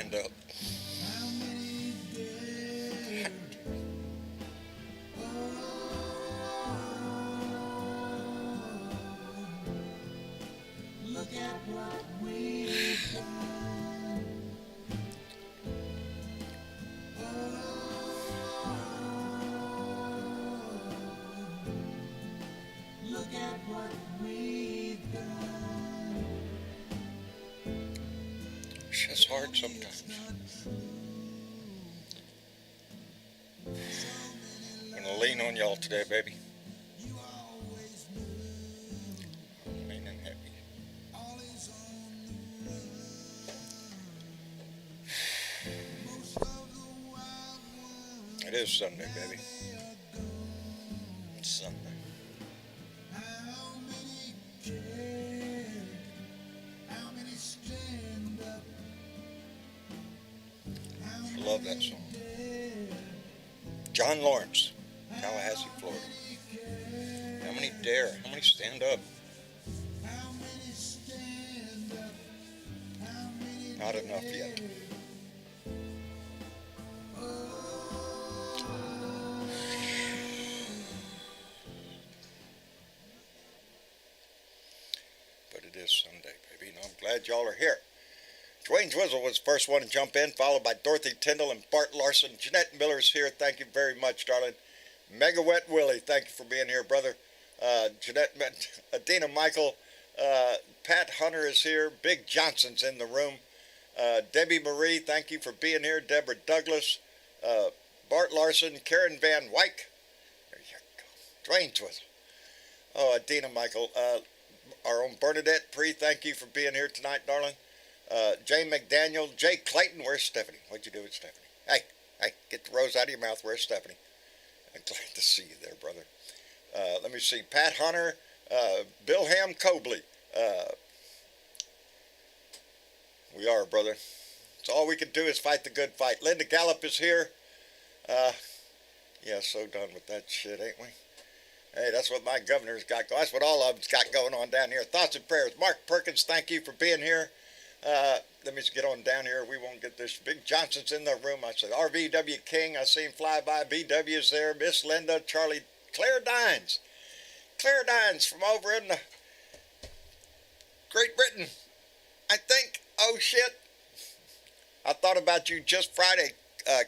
stand up. Look at what we've done. Look at what we've done. Shit's hard sometimes. I'm gonna lean on y'all today, baby. Leaning heavy. It is Sunday, baby. It's Sunday. I love that song. John Lawrence, Tallahassee, Florida. How many dare? How many stand up? Not enough yet. But it is Sunday, baby, and I'm glad y'all are here. Dwayne Twizzle was the first one to jump in, followed by Dorothy Tyndall and Bart Larson. Jeanette Miller's here. Thank you very much, darling. Mega Wet Willie, thank you for being here, brother. Jeanette, Adina Michael, Pat Hunter is here. Big Johnson's in the room. Debbie Marie, thank you for being here. Deborah Douglas, Bart Larson, Karen Van Wyck. There you go. Dwayne Twizzle. Oh, Adina Michael. Our own Bernadette Pre, thank you for being here tonight, darling. Jay McDaniel, Jay Clayton, where's Stephanie? What'd you do with Stephanie? Hey, get the rose out of your mouth. Where's Stephanie? I'm glad to see you there, brother. Let me see. Pat Hunter, Bilham Cobley. We are, brother. So all we can do is fight the good fight. Linda Gallup is here. Yeah, so done with that shit, ain't we? Hey, that's what my governor's got going. That's what all of them's got going on down here. Thoughts and prayers. Mark Perkins, thank you for being here. Let me just get on down here. We won't get this. Big Johnson's in the room. I said, RVW King, I seen fly by. BW's there. Miss Linda, Charlie, Claire Dines. Claire Dines from over in the Great Britain, I think. Oh, shit. I thought about you just Friday,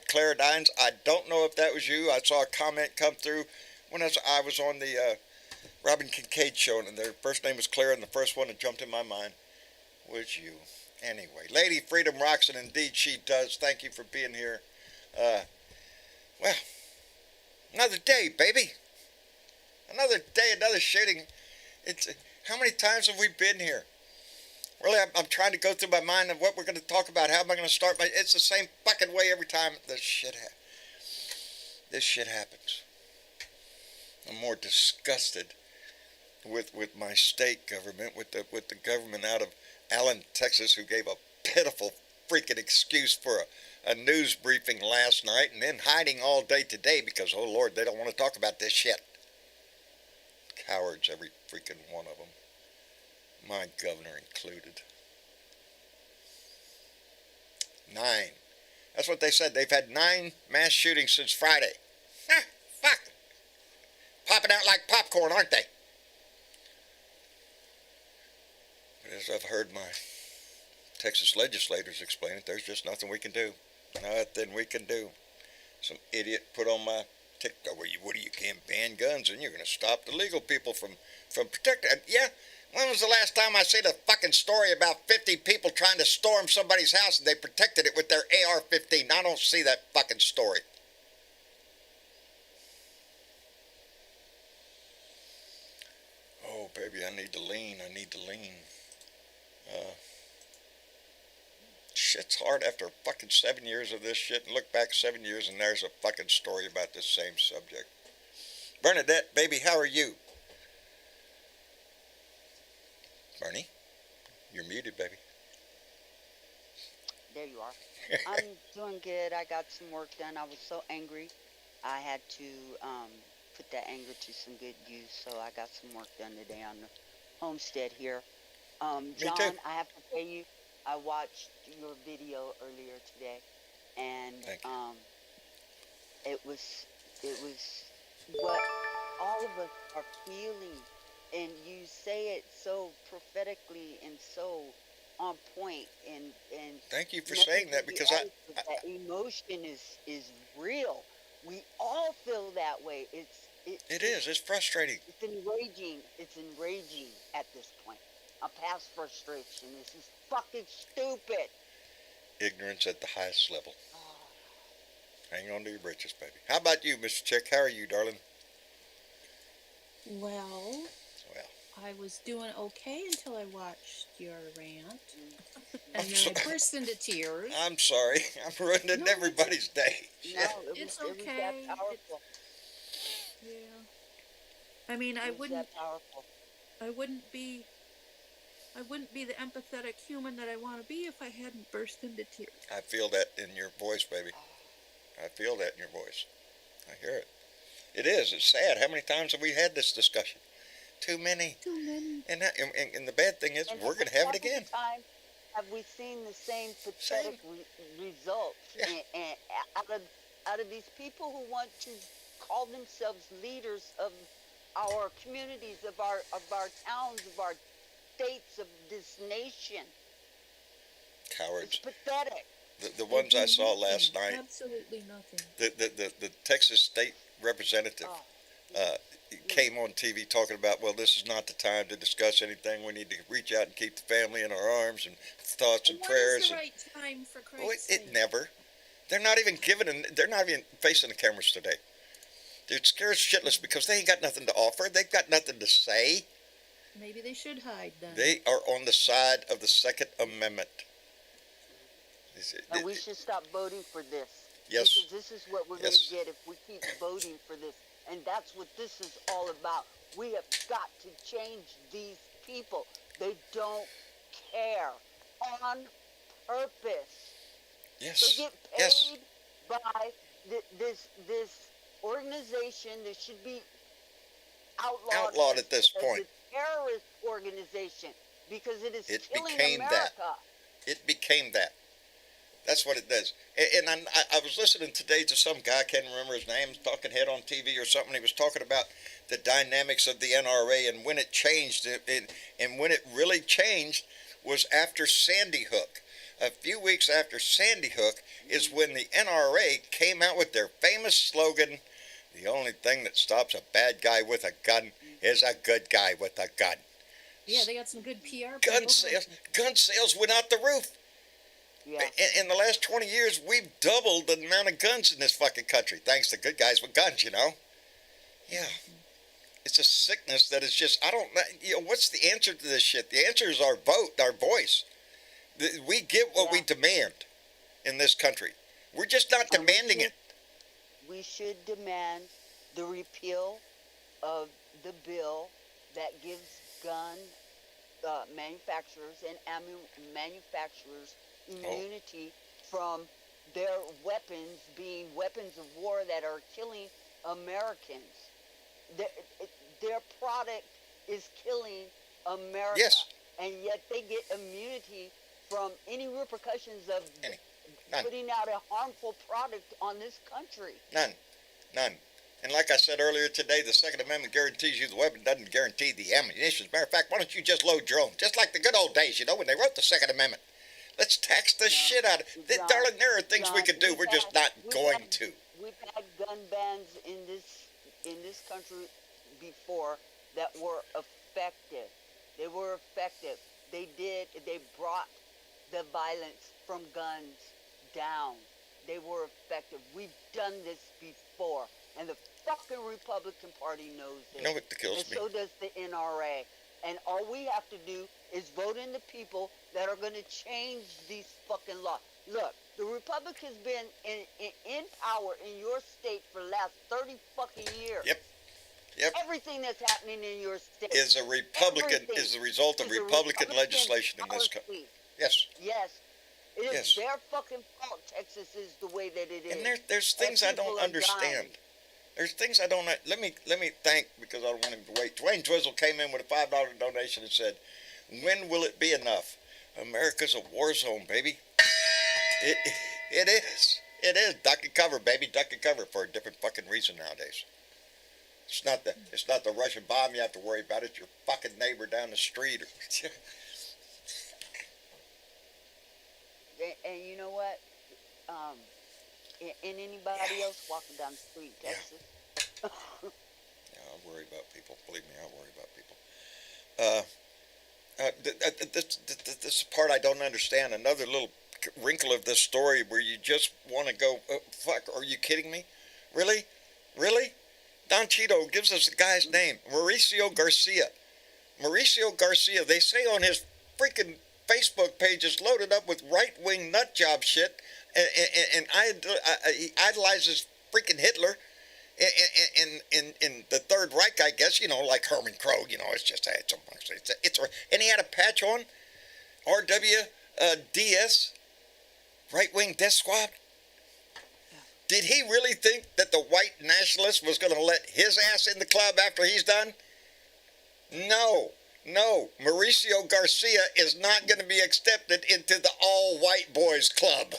Claire Dines. I don't know if that was you. I saw a comment come through when I was on the Robin Kincaid show, and their first name was Claire, and the first one that jumped in my mind was you. Anyway, Lady Freedom rocks, and indeed she does. Thank you for being here. Well, another day, baby. Another day, another shooting. How many times have we been here? Really, I'm trying to go through my mind of what we're going to talk about. How am I going to start? It's the same fucking way every time this shit happens. I'm more disgusted with my state government, with the government out of Allen, Texas, who gave a pitiful freaking excuse for a news briefing last night and then hiding all day today because, oh Lord, they don't want to talk about this shit. Cowards, every freaking one of them. My governor included. 9. That's what they said. They've had 9 mass shootings since Friday. Fuck. Popping out like popcorn, aren't they? But as I've heard my Texas legislators explain it, there's just nothing we can do. Nothing we can do. Some idiot put on my TikTok, you can't ban guns and you're going to stop the legal people from protecting. Yeah. When was the last time I seen a fucking story about 50 people trying to storm somebody's house and they protected it with their AR-15? I don't see that fucking story. Oh, baby, I need to lean. Shit's hard after fucking 7 years of this shit, and look back 7 years and there's a fucking story about this same subject. Bernadette, baby, how are you? Bernie, you're muted, baby. There you are. I'm doing good. I got some work done. I was so angry. I had to put that anger to some good use, so I got some work done today on the homestead here. John, too. I have to tell you, I watched your video earlier today, and Thank you. it was what all of us are feeling, and you say it so prophetically and so on point, and Thank you for nothing saying can that be because added to that. Emotion is real. We all feel that way. it is. It's frustrating. It's enraging. It's enraging at this point. I'm past frustration. This is fucking stupid. Ignorance at the highest level. Oh, Hang on to your britches, baby. How about you, Mr. Chick? How are you, darling? Well, Well, I was doing okay until I watched your rant, mm, and then I burst into tears. I'm sorry. I'm ruining No, everybody's day. no, it's it was that okay. powerful. Yeah. I mean, It was that powerful. I wouldn't be, I wouldn't be the empathetic human that I want to be if I hadn't burst into tears. I feel that in your voice, baby. Oh, I feel that in your voice. I hear it. It is. It's sad. How many times have we had this discussion? Too many. Too many. And the bad thing is, and we're going to have it how many again. times have we seen the same pathetic results Yeah. and out of these people who want to call themselves leaders of our communities, of our towns, of our states, of this nation? It's Cowards. pathetic. The ones I saw last Nothing. night, Absolutely nothing. the Texas state representative Oh, uh, came on TV talking about, well, this is not the time to discuss anything. We need to reach out and keep the family in our arms and thoughts and When prayers. is the And, right time for well, Christ's it sake? never. They're not even they're not even facing the cameras today. They're scared shitless because they ain't got nothing to offer. They've got nothing to say. Maybe they should hide then. They are on the side of the Second Amendment. and we should stop voting for this. Yes. Because this is what we're Yes. going to get if we keep voting for this. And that's what this is all about. We have got to change these people. They don't care on purpose. Yes. They get Yes. paid by this organization that should be Outlawed at this as point. a terrorist organization because it is It killing became that. America. It became that. That's what it does. And I was listening today to some guy, I can't remember his name, talking head on TV or something. He was talking about the dynamics of the NRA and when it changed. And when it really changed was after Sandy Hook. A few weeks after Sandy Hook is when the NRA came out with their famous slogan, the only thing that stops a bad guy with a gun is a good guy with a gun. Yeah, they got some good PR. Gun people. sales went out the roof. Yeah. In the last 20 years, we've doubled the amount of guns in this fucking country, thanks to good guys with guns, you know? Yeah. It's a sickness that is just, I don't know, what's the answer to this shit? The answer is our vote, our voice. We get what we demand in this country. We're just not And demanding it. We should demand the repeal of the bill that gives gun manufacturers and ammo manufacturers immunity from their weapons being weapons of war that are killing Americans. Their product is killing America. Yes. And yet they get immunity from any repercussions of None. putting out a harmful product on this country. None. And like I said earlier today, the Second Amendment guarantees you the weapon, doesn't guarantee the ammunition. As a matter of fact, why don't you just load your own? Just like the good old days, when they wrote the Second Amendment. Let's tax the shit out of it. John, Darling, there are things we John, could do. We're just not going to. We've had gun bans in this country before that were effective. They were effective. They brought the violence from guns down. They were effective. We've done this before. And the fucking Republican Party knows it. You know what kills And me? so does the NRA. And all we have to do is vote in the people that are going to change these fucking laws. Look, the Republicans been in power in your state for the last 30 fucking years. Yep. Everything that's happening in your state Is a Republican everything is the result of is a Republican legislation in this country. policy. Yes. Yes. It is Yes. their fucking fault Texas is the way that it is. And there's things I people don't are understand. dying. There's things I don't. Let me thank, because I don't want him to wait. Dwayne Twizzle came in with a $5 donation and said, "When will it be enough? America's a war zone, baby. It it is. It is. Duck and cover, baby. Duck and cover for a different fucking reason nowadays. It's not the Russian bomb you have to worry about. It's your fucking neighbor down the street. And you know what? And anybody else walking down the street, Yeah. Texas. Yeah, I worry about people. Believe me, I worry about people. This part I don't understand. Another little wrinkle of this story where you just want to go, fuck, are you kidding me? Really? Really? Don Cheeto gives us the guy's name, Mauricio Garcia. Mauricio Garcia, they say on his freaking Facebook page is loaded up with right-wing nut job shit, and he idolizes freaking Hitler in the Third Reich, I guess, like Herman Krogh, and he had a patch on, RWDS, right-wing death squad. Did he really think that the white nationalist was going to let his ass in the club after he's done? No. Mauricio Garcia is not going to be accepted into the all-white boys club.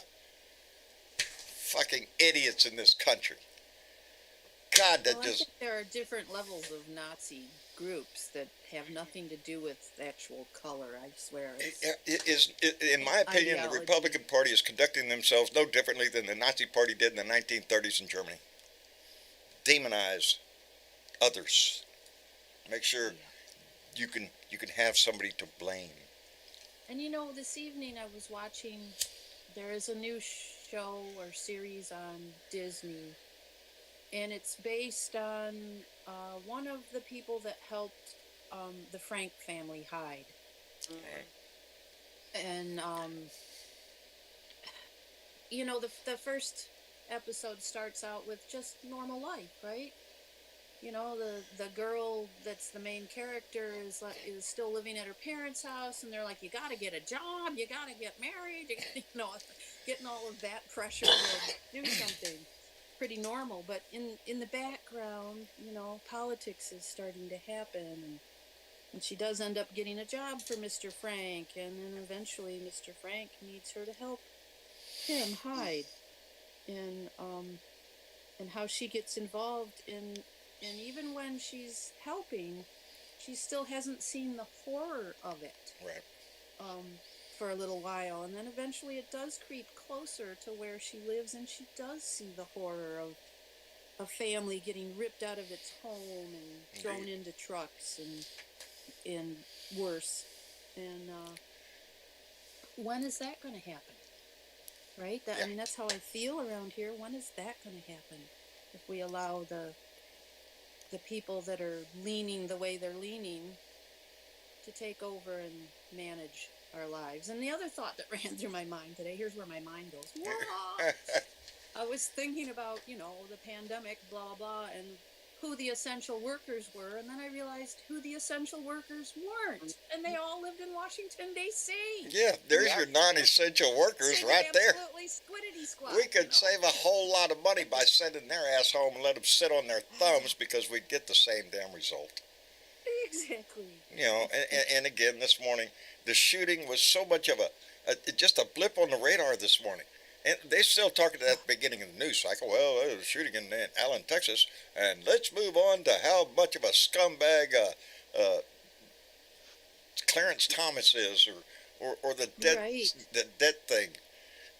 Fucking idiots in this country. God, that I just... think there are different levels of Nazi groups that have nothing to do with actual color, I swear. In my opinion, the ideology. Republican Party is conducting themselves no differently than the Nazi Party did in the 1930s in Germany. Demonize others. Make sure you can have somebody to blame. And this evening I was watching, there is a new show or series on Disney, and it's based on one of the people that helped the Frank family hide. Right. And the first episode starts out with just normal life, right? The girl that's the main character is still living at her parents' house, and they're like, you got to get a job, you got to get married, getting all of that pressure to do something pretty normal. But in the background, politics is starting to happen, and she does end up getting a job for Mr. Frank, and then eventually Mr. Frank needs her to help him hide, and how she gets involved in. And even when she's helping, she still hasn't seen the horror of it. Right. For a little while. And then eventually it does creep closer to where she lives, and she does see the horror of a family getting ripped out of its home and thrown into trucks and worse. And when is that going to happen? Right? I mean, that's how I feel around here. When is that going to happen? If we allow the people that are leaning the way they're leaning to take over and manage our lives. And the other thought that ran through my mind today, here's where my mind goes. I was thinking about, the pandemic, blah, blah, and who the essential workers were, and then I realized who the essential workers weren't. And they all lived in Washington, D.C. Yeah, there's your non-essential workers So right there. Absolutely squiddity squat. We could save a whole lot of money by sending their ass home and let them sit on their thumbs because we'd get the same damn result. Exactly. And again, this morning, the shooting was so much of just a blip on the radar this morning. And they're still talking at the beginning of the news cycle. Well, there was a shooting in Allen, Texas, and let's move on to how much of a scumbag Clarence Thomas is, or the debt thing.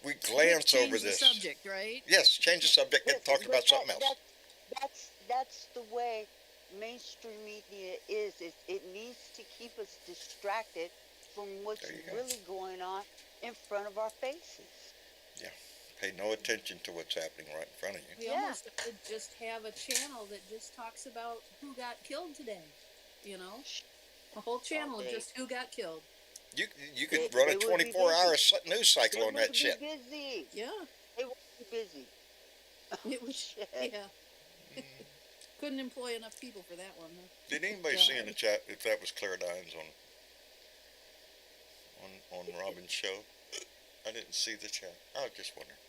We glance over this. Change the subject, right? Yes, change the subject and talk about something else. That's the way mainstream media is. It needs to keep us distracted from what's really going on in front of our faces. Yeah, pay no attention to what's happening right in front of you. We almost could just have a channel that just talks about who got killed today. A whole channel of just who got killed. You could run a 24-hour news cycle on that shit. Busy. Yeah. They would be busy. It was, yeah. Couldn't employ enough people for that one, huh? Did anybody see in the chat if that was Claire Dines on Robin's show? I didn't see the chat. I was just wondering.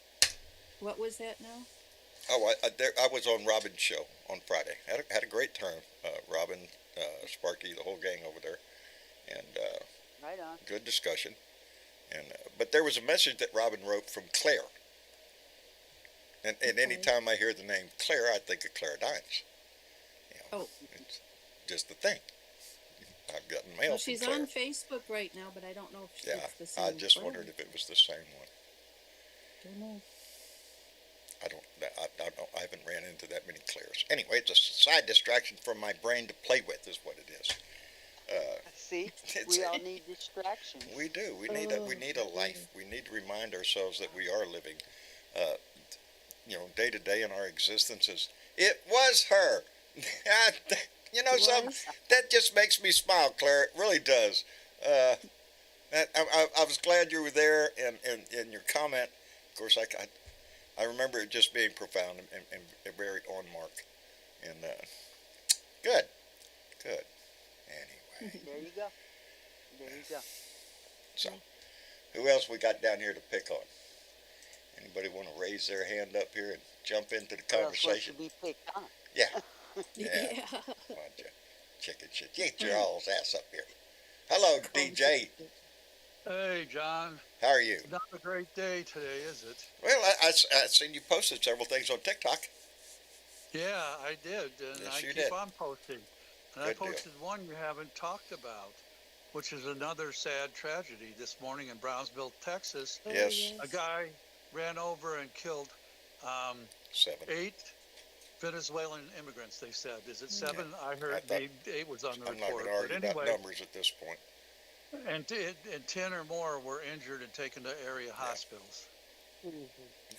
What was that now? Oh, I was on Robin's show on Friday. Had a great time. Robin, Sparky, the whole gang over there, and Right on. good discussion. And but there was a message that Robin wrote from Claire. And any time I hear the name Claire, I think of Claire Dines. You know, Oh, it's just the thing. I've gotten mail well, from she's Claire. on Facebook right now, but I don't know if Yeah, it's the same. I just Claire. wondered if it was the same one. Don't know. I haven't ran into that many Claires. Anyway, it's a side distraction for my brain to play with, is what it is. See, It's- we all need distractions. We do. We need a life. We need to remind ourselves that we are living, day to day in our existences. It was her. Something that just makes me smile, Claire. It really does. I was glad you were there, and your comment. Of course, I remember it just being profound and very on mark. And good. Anyway. There you go. There you go. So, who else we got down here to pick on? Anybody want to raise their hand up here and jump into the What else was to conversation? be picked on? Yeah. Yeah. Bunch of chicken shit. Get your all's ass up here. Hello, DJ. Hey, John. How are you? Not a great day today, is it? Well, I seen you posted several things on TikTok. Yeah, I did, and Yes, I you keep did. on posting. And Good I deal. posted one you haven't talked about, which is another sad tragedy. This morning in Brownsville, Texas, Oh, Yes. a guy ran over and killed 7. 8 Venezuelan immigrants, they said. Is it 7? I I heard thought- 8 was on the I'm not report. going to argue But about anyway, numbers at this point. and 10 or more were injured and taken to area hospitals.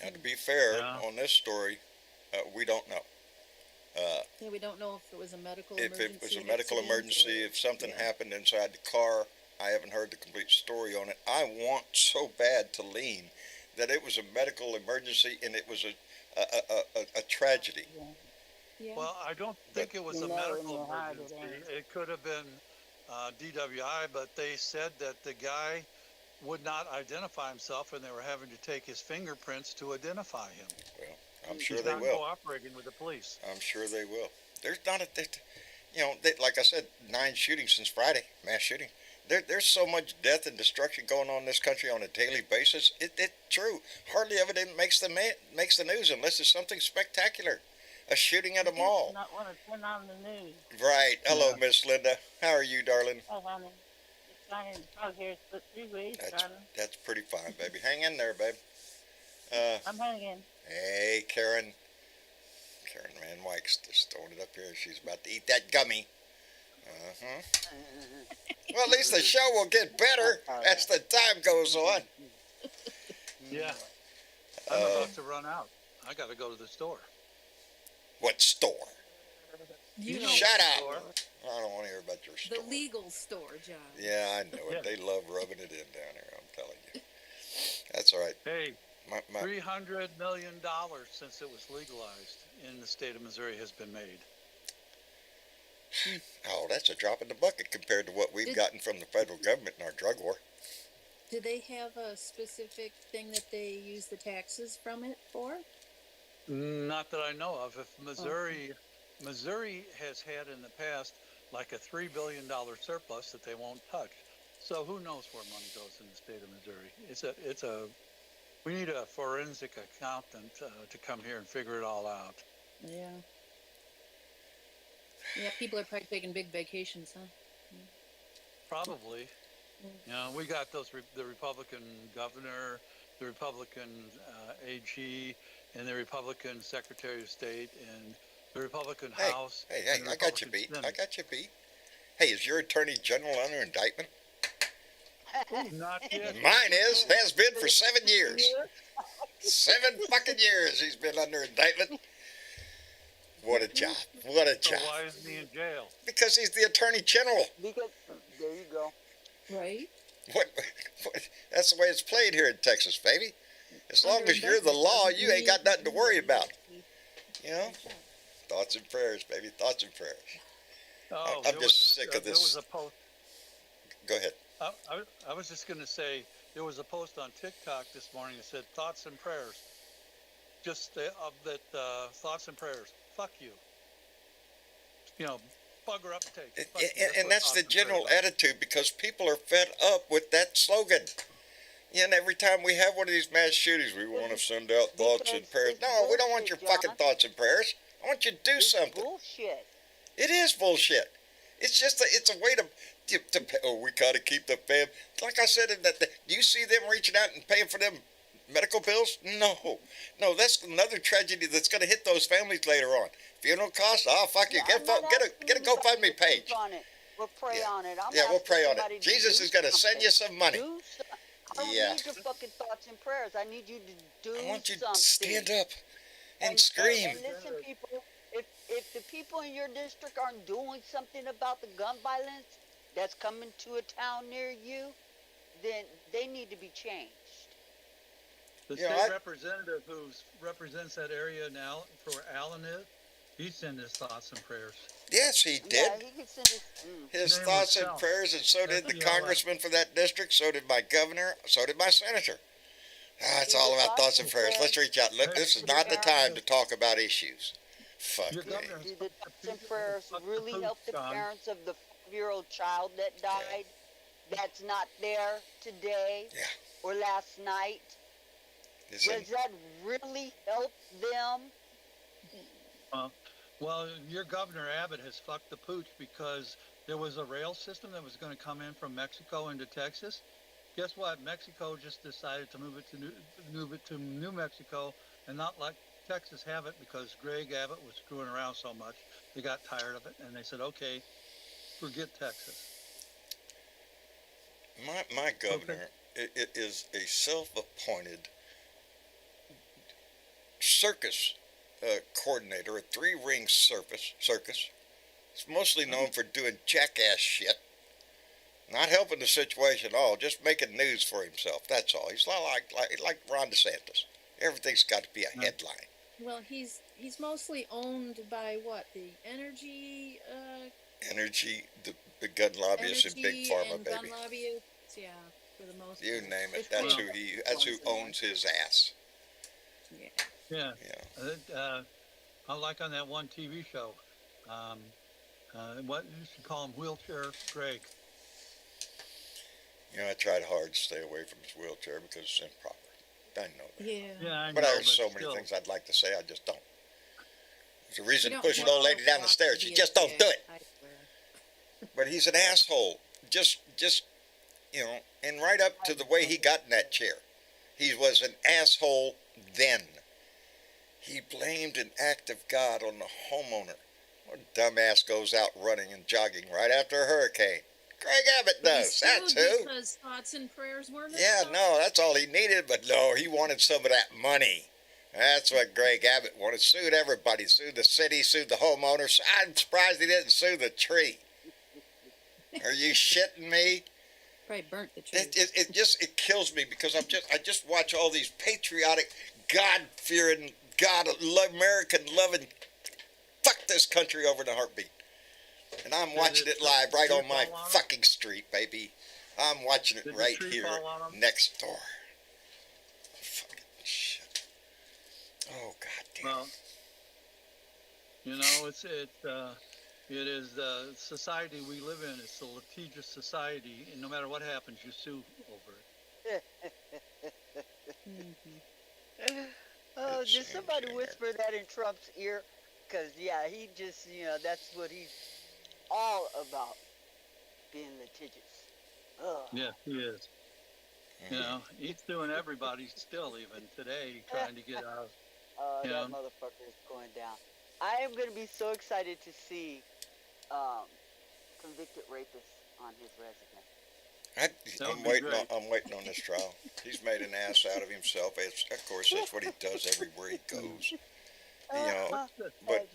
Now, to be fair, Yeah. on this story, we don't know. Yeah, we don't know if it was a medical If emergency. it was a medical accident emergency, or- if something yeah. happened inside the car, I haven't heard the complete story on it. I want so bad to lean that it was a medical emergency and it was a tragedy. Yeah. Well, I don't think it was a You know in medical your heart it emergency. ain't. It could have been DWI, but they said that the guy would not identify himself, and they were having to take his fingerprints to identify him. Well, I'm sure He's they not will. cooperating with the police. I'm sure they will. There's not like I said, 9 shootings since Friday, mass shooting. There's so much death and destruction going on in this country on a daily basis. It's true. Hardly ever makes the news unless it's something spectacular. A shooting at a mall. Not want to turn on the news. Right. Hello, Yeah. Miss Linda. How are you, darling? Oh, honey. It's trying to talk here for 3 weeks, honey. That's pretty fine, baby. Hang in there, babe. I'm hanging. Hey, Karen. Karen Van Wyke's just throwing it up here. She's about to eat that gummy. Uh-huh. Well, at least the show will get better as the time goes on. Yeah. I'm about to run out. I got to go to the store. What store? You know Shut what up. Store. I don't want to hear about your store. The legal store, John. Yeah, I know it. Yeah. They love rubbing it in down here, I'm telling you. That's all right. Hey, My, $300 million since it was legalized in the state of Missouri has been made. oh, that's a drop in the bucket compared to what we've Did- gotten from the federal government in our drug war. Do they have a specific thing that they use the taxes from it for? Not that I know of. If Missouri has had in the past like a $3 billion surplus that they won't touch. So who knows where money goes in the state of Missouri? We need a forensic accountant to come here and figure it all out. Yeah. Yeah, people are probably taking big vacations, huh? Probably. You know, we got the Republican governor, the Republican AG, and the Republican Secretary of State, and the Republican Hey, House. hey, and the I got you Republican beat. I Senate. got you beat. Hey, is your attorney general under indictment? Not yet. Mine has been for 7 years. 7 fucking years he's been under indictment. What a job. What a So job. why isn't he in jail? Because he's the attorney general. Because there you go. Right? What, that's the way it's played here in Texas, baby. As long Under as you're the indictment law, doesn't you ain't got mean- nothing to worry about. You know? Thoughts and prayers, baby. Thoughts and prayers. Oh, I'm there just sick of There this. was a post. Go ahead. I was just going to say there was a post on TikTok this morning that said thoughts and prayers. Just thoughts and prayers. Fuck you. You know, bugger up and take. Fuck you. And what that's thoughts the and general prayers are. attitude because people are fed up with that slogan. And every time we have one of these mass shootings, we want to send out thoughts and prayers. No, we don't want your fucking thoughts and prayers. I want you to do It's something. bullshit. It is bullshit. It's just it's a way to we gotta keep the fam. Like I said, do you see them reaching out and paying for them medical bills? No, that's another tragedy that's gonna hit those families later on. Funeral costs? Oh fuck you! Yeah, Get a GoFundMe page. On it. We'll pray Yeah. on it. I'm Yeah, we'll asking pray on somebody it. to Jesus do is gonna send you something. some money. I don't Yeah. need your fucking thoughts and prayers. I need you to do I want you something. to stand up and scream. And listen, people, if the people in your district aren't doing something about the gun violence that's coming to a town near you, then they need to be changed. The Yeah, state representative who represents that area now, for where Allen is, he sent his thoughts and prayers. Yes, he did. Yeah, he could send his. His Name thoughts was and Sal. prayers, and so did the F-E-L-L. congressman for that district, so did my governor, so did my senator. It's See, all the about thoughts and prayers. Let's reach out. Look, this is not the time to talk about issues. Fuck Your me. governor- Do the thoughts and prayers really Food, help the John. parents of the 5-year-old child that died? That's not there today Yeah. or last night. Listen, Does that really help them? Well, your governor Abbott has fucked the pooch because there was a rail system that was going to come in from Mexico into Texas. Guess what? Mexico just decided to move it to New Mexico and not let Texas have it because Greg Abbott was screwing around so much. They got tired of it and they said, "Okay, forget Texas." my governor is a self-appointed circus coordinator, a 3-ring circus. He's mostly known for doing jackass shit, not helping the situation at all, just making news for himself. That's all. He's like Ron DeSantis. Everything's got to be a headline. Well, he's mostly owned by what, the energy Energy, the gun lobbyists and big pharma, and baby. gun lobbyists, yeah, for the most You part. name it. There's That's who plenty of owns his ass. Yeah. Yeah. Yeah. I like on that one TV show. What you should call him Wheelchair Greg. I tried hard to stay away from his wheelchair because it's improper. I know that. Yeah. Yeah, I know, But there's so still. many things I'd like to say, I just don't. There's a reason You to don't push an want old lady to down the walk stairs. to You be just a don't do dick, it. I swear. But he's an asshole. Just, and right up to the way he got in that chair. He was an asshole then. He blamed an act of God on the homeowner. What dumbass goes out running and jogging right after a hurricane? Greg Abbott But he does. That's sued who. because thoughts and prayers weren't Yeah, enough. no, that's all he needed. But no, he wanted some of that money. That's what Greg Abbott wanted. Sued everybody. Sued the city. Sued the homeowners. I'm surprised he didn't sue the tree. Are you shitting me? Probably burnt the tree. It kills me because I just watch all these patriotic, God-fearing, American loving, fuck this country over in a heartbeat. And I'm watching it live right on my fucking street, baby. I'm watching it Did the right tree here fall on 'em? next door. Fucking shit. Oh, goddamn. Well, it is the society we live in. It's the litigious society, and no matter what happens, you sue over it. Mhm. Oh, It's did somebody insane. whisper that in Trump's ear? Because, yeah, he just, that's what he's all about, being litigious. Ugh. Yeah, he is. You know, he's suing everybody still, even today, trying to get out. That Yeah. motherfucker is going down. I am going to be so excited to see convicted rapists on his resume. That would I'm be waiting. great. I'm waiting on this trial. He's made an ass out of himself. Of course, that's what he does everywhere he goes. But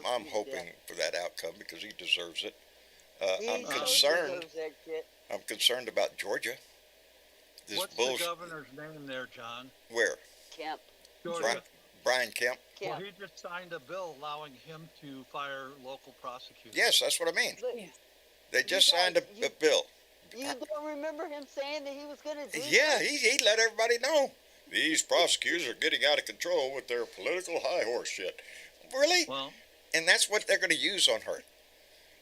I'm hoping for that outcome because he deserves it. I'm concerned. I'm concerned about Georgia. This What's bullshit. the governor's name there, John? Where? Kemp. Georgia. Brian Kemp. Well, Kemp. he just signed a bill allowing him to fire local prosecutors. Yes, that's what I mean. Look, Yeah. They just guys, signed a bill. You don't remember him saying that he was going to do Yeah, that? he let everybody know. These prosecutors are getting out of control with their political high horse shit. Really? Well, And that's what they're going to use on her.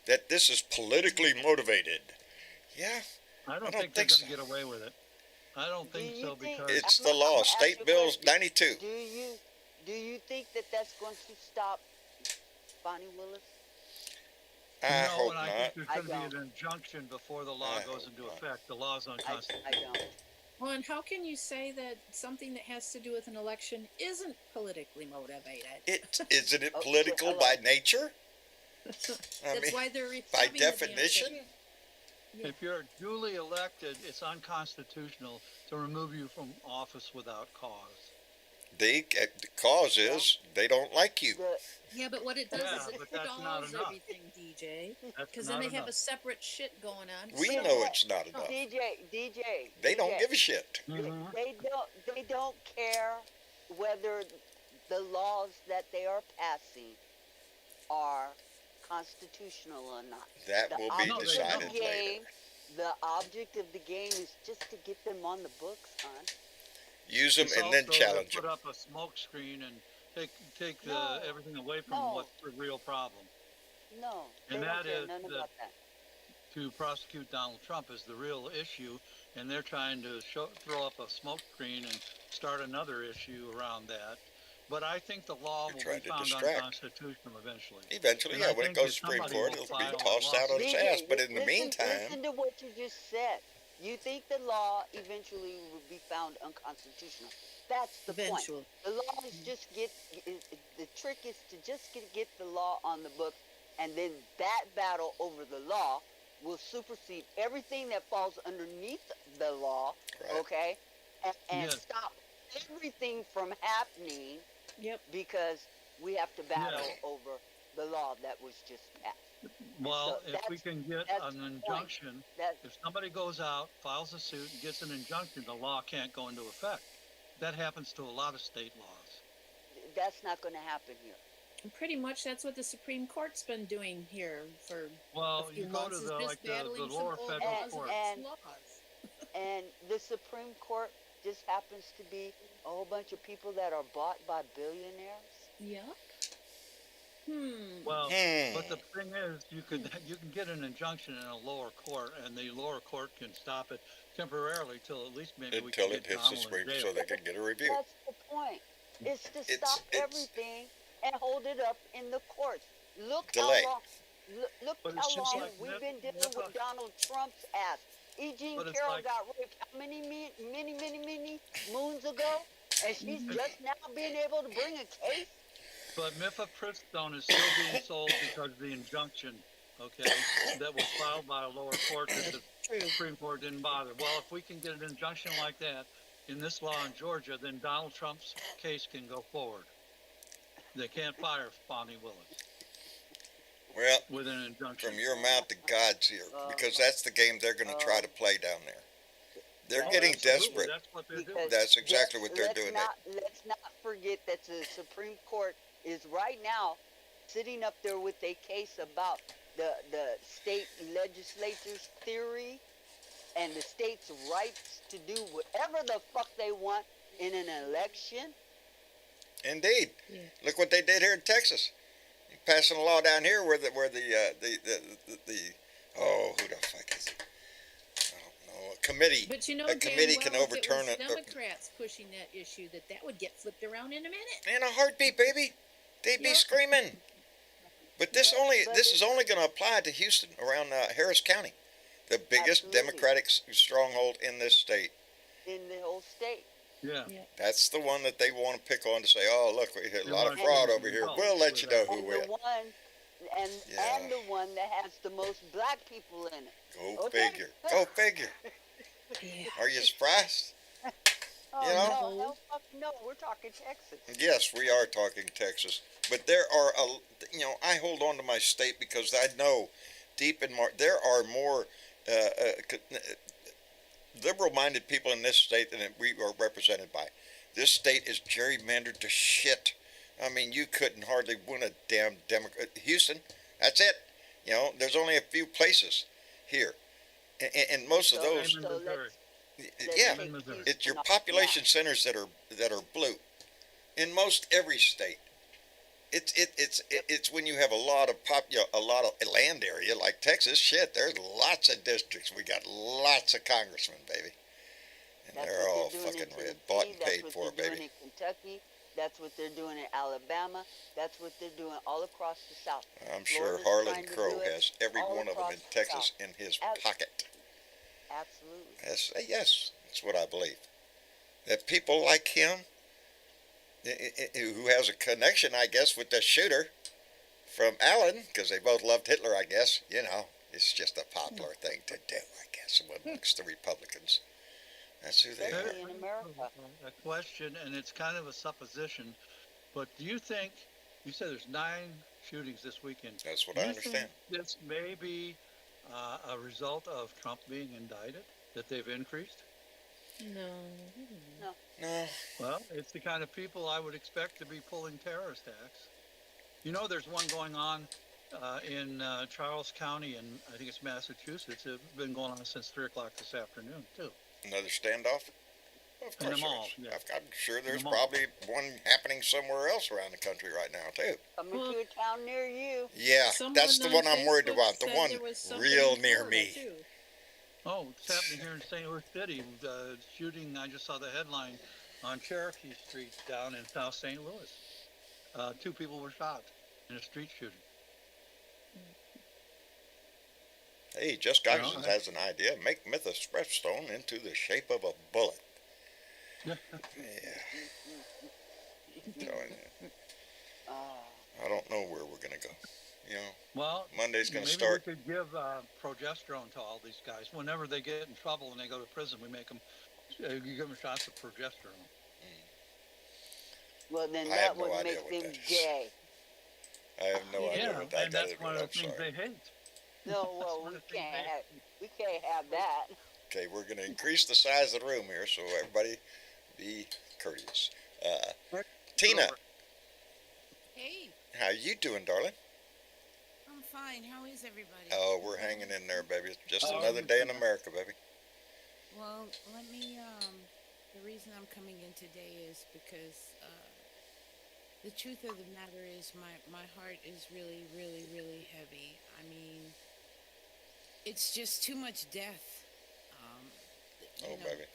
That this is politically motivated. Yeah, I don't don't think they're think going to get away with it. I don't Do think you so think? because It's I'm, the I'm law. gonna ask you State a Bill question. 92. Do you think that that's going to stop Bonnie Willis? I no, hope and I think not. there's I going to be don't. an injunction before the law I goes hope into not. effect. The law is I unconstitutional. don't. Well, and how can you say that something that has to do with an election isn't politically motivated? Isn't it Oh, political hello. by nature? I That's mean, why they're by reforming the damn definition. thing. Yeah. If you're duly elected, it's unconstitutional to remove you from office without cause. The cause Well, is they don't like you. the Yeah, but what it does Yeah, is it but that's not stalls enough. everything, DJ. That's Because then not they have enough. a separate shit going on. We but know it's not Oh. enough. DJ, They don't DJ. give a shit. Mhm. They don't care whether the laws that they are passing are constitutional or not. That The will be No, object they of decided the later. game, the object of the game is just to get them on the books, hon. Use them It's and then also challenge to put them. up a smoke screen and take No, everything away from no. what's the real problem. No, they And don't that care is none that about that. to prosecute Donald Trump is the real issue, and they're trying to throw up a smoke screen and start another issue around that. But I think the law They're will trying be to found distract. unconstitutional eventually. Eventually, And yeah, I when it think goes that to Supreme somebody Court, will it'll be file a tossed out on its lawsuit. ass. But in the listen, meantime, listen to what you just said. You think the law eventually will be found unconstitutional. That's the point. Eventually. The law is just the trick is to just get the law on the books, and then that battle over the law will supersede everything that falls underneath the law, right. okay, and Yes. stop everything from happening Yep. because we have to battle Yeah. over the law that was just passed. Well, so if we that's- can get that's an the point. injunction, That if somebody goes out, files a suit, and gets an injunction, the law can't go into effect. That happens to a lot of state laws. that's not going to happen here. And pretty much that's what the Supreme Court's been doing here for Well, a few you go months to is the just battling the some lower old federal laws court. against laws. And the Supreme Court just happens to be a whole bunch of people that are bought by billionaires. Yep. Well, Hmm. but the thing is, you can get an injunction in a lower court, and the lower court can stop it temporarily till at least maybe we Until can it get hits the Donald in Supreme, jail. so they can get a review. That's the point. It's to stop it's- everything and hold it up in the courts. Look Delay. how long. Look But it's how just long like we've Nip- been dealing Nipah. with Donald Trump's ass. E. Jean But it's Carroll like- got raped how many moons ago, and she's just now being able to bring a case. But mifepristone is still being sold because of the injunction, okay, that was filed by a lower court that the True. Supreme Court didn't bother. Well, if we can get an injunction like that in this law in Georgia, then Donald Trump's case can go forward. They can't fire Bonnie Willis Well, with an injunction. from your mouth to God's ear, because that's the game they're going to try to play down there. They're Oh, getting Absolutely, desperate. That's what they're doing. Because That's exactly what they're let's doing. Let's not forget that the Supreme Court is right now sitting up there with a case about the state legislature's theory and the state's rights to do whatever the fuck they want in an election. Indeed. Yeah. Look what they did here in Texas. Passing a law down here where the oh, who the fuck is it? I don't know. A committee. But you know, A damn committee well can if overturn it was it. Democrats pushing that issue, that would get flipped around in a minute. In a heartbeat, baby. They'd be Yep. screaming. But this But is only going to apply to Houston, around Harris County, the biggest Absolutely. Democratic stronghold in this state. In the whole state. Yeah. That's the one that they want to pick on to say, oh, look, we had a They lot of want to fraud get over here. results We'll let with you know that. who And will. the one Yeah. and the one that has the most black people in it. Go Okay. figure. Go figure. Yeah. Are you surprised? Oh You know? no, fuck no, we're talking Texas. Yes, we are talking Texas. But there are, I hold on to my state because I know deep in there are more liberal-minded people in this state than we are represented by. This state is gerrymandered to shit. I mean, you couldn't hardly win a damn Democrat. Houston, that's it. There's only a few places here. And most of those, in Missouri. yeah, take Missouri. Houston it's your off. population centers that are blue. In most every state, it's when you have a lot of land area like Texas. Shit, there's lots of districts. We got lots of congressmen, baby. And That's they're what all they're doing in fucking red, Tennessee. bought and That's paid what for, they're doing baby. in Kentucky. That's what they're doing in Alabama. That's what they're doing all across the South. I'm sure Florida's Harlan trying to Crow do it has every all one of them across in the Texas South. in his Ab- pocket. Absolutely. Yes, that's what I believe. That people like him, who has a connection, I guess, with the shooter from Allen, because they both loved Hitler, I guess, it's just a popular thing to do, I guess, amongst the Republicans. That's who they are. Especially in America. A question, and it's kind of a supposition, but do you think, you said there's 9 shootings this weekend. That's what Do I you understand. think this may be a result of Trump being indicted, that they've increased? No. No. No, Well, it's the kind of people I would expect to be pulling terrorist acts. There's one going on in Charles County, and I think it's Massachusetts. It's been going on since 3 o'clock this afternoon, too. another standoff? Of In the course mall, there is. yeah. I'm sure there's mall. probably one happening somewhere else around the country right now, too. Coming Well- to a town near you. Yeah, that's the one I'm worried Facebook about. The said one there was something real in near Florida, me. too. Oh, it's happening here in St. Louis City. Shooting, I just saw the headline on Cherokee Street down in South St. Louis. 2 people were shot in a street shooting. Hey, Just You know, Geisens has an idea. Make methylstreptone into the shape of a bullet. Yeah. Telling you, Ah. I don't know where we're gonna go. Well, Monday's gonna maybe start. we could give progesterone to all these guys. Whenever they get in trouble and they go to prison, we make them, you give them shots of progesterone. Well, then I that have no would idea make what them that is. gay. I have no idea Yeah, what that and that's is. one of the I'm things sorry. they hate. No, well, one we of the things can't they- have, we can't have that. Okay, we're gonna increase the size of the room here, so everybody be courteous. Tina, Hey, how you doing, darling? I'm fine. How is everybody? Oh, we're hanging in there, baby. It's just Oh, another you day in too. America, baby. Well, let me, the reason I'm coming in today is because, the truth of the matter is my heart is really, really, really heavy. I mean, it's just too much death. Oh, you know, baby.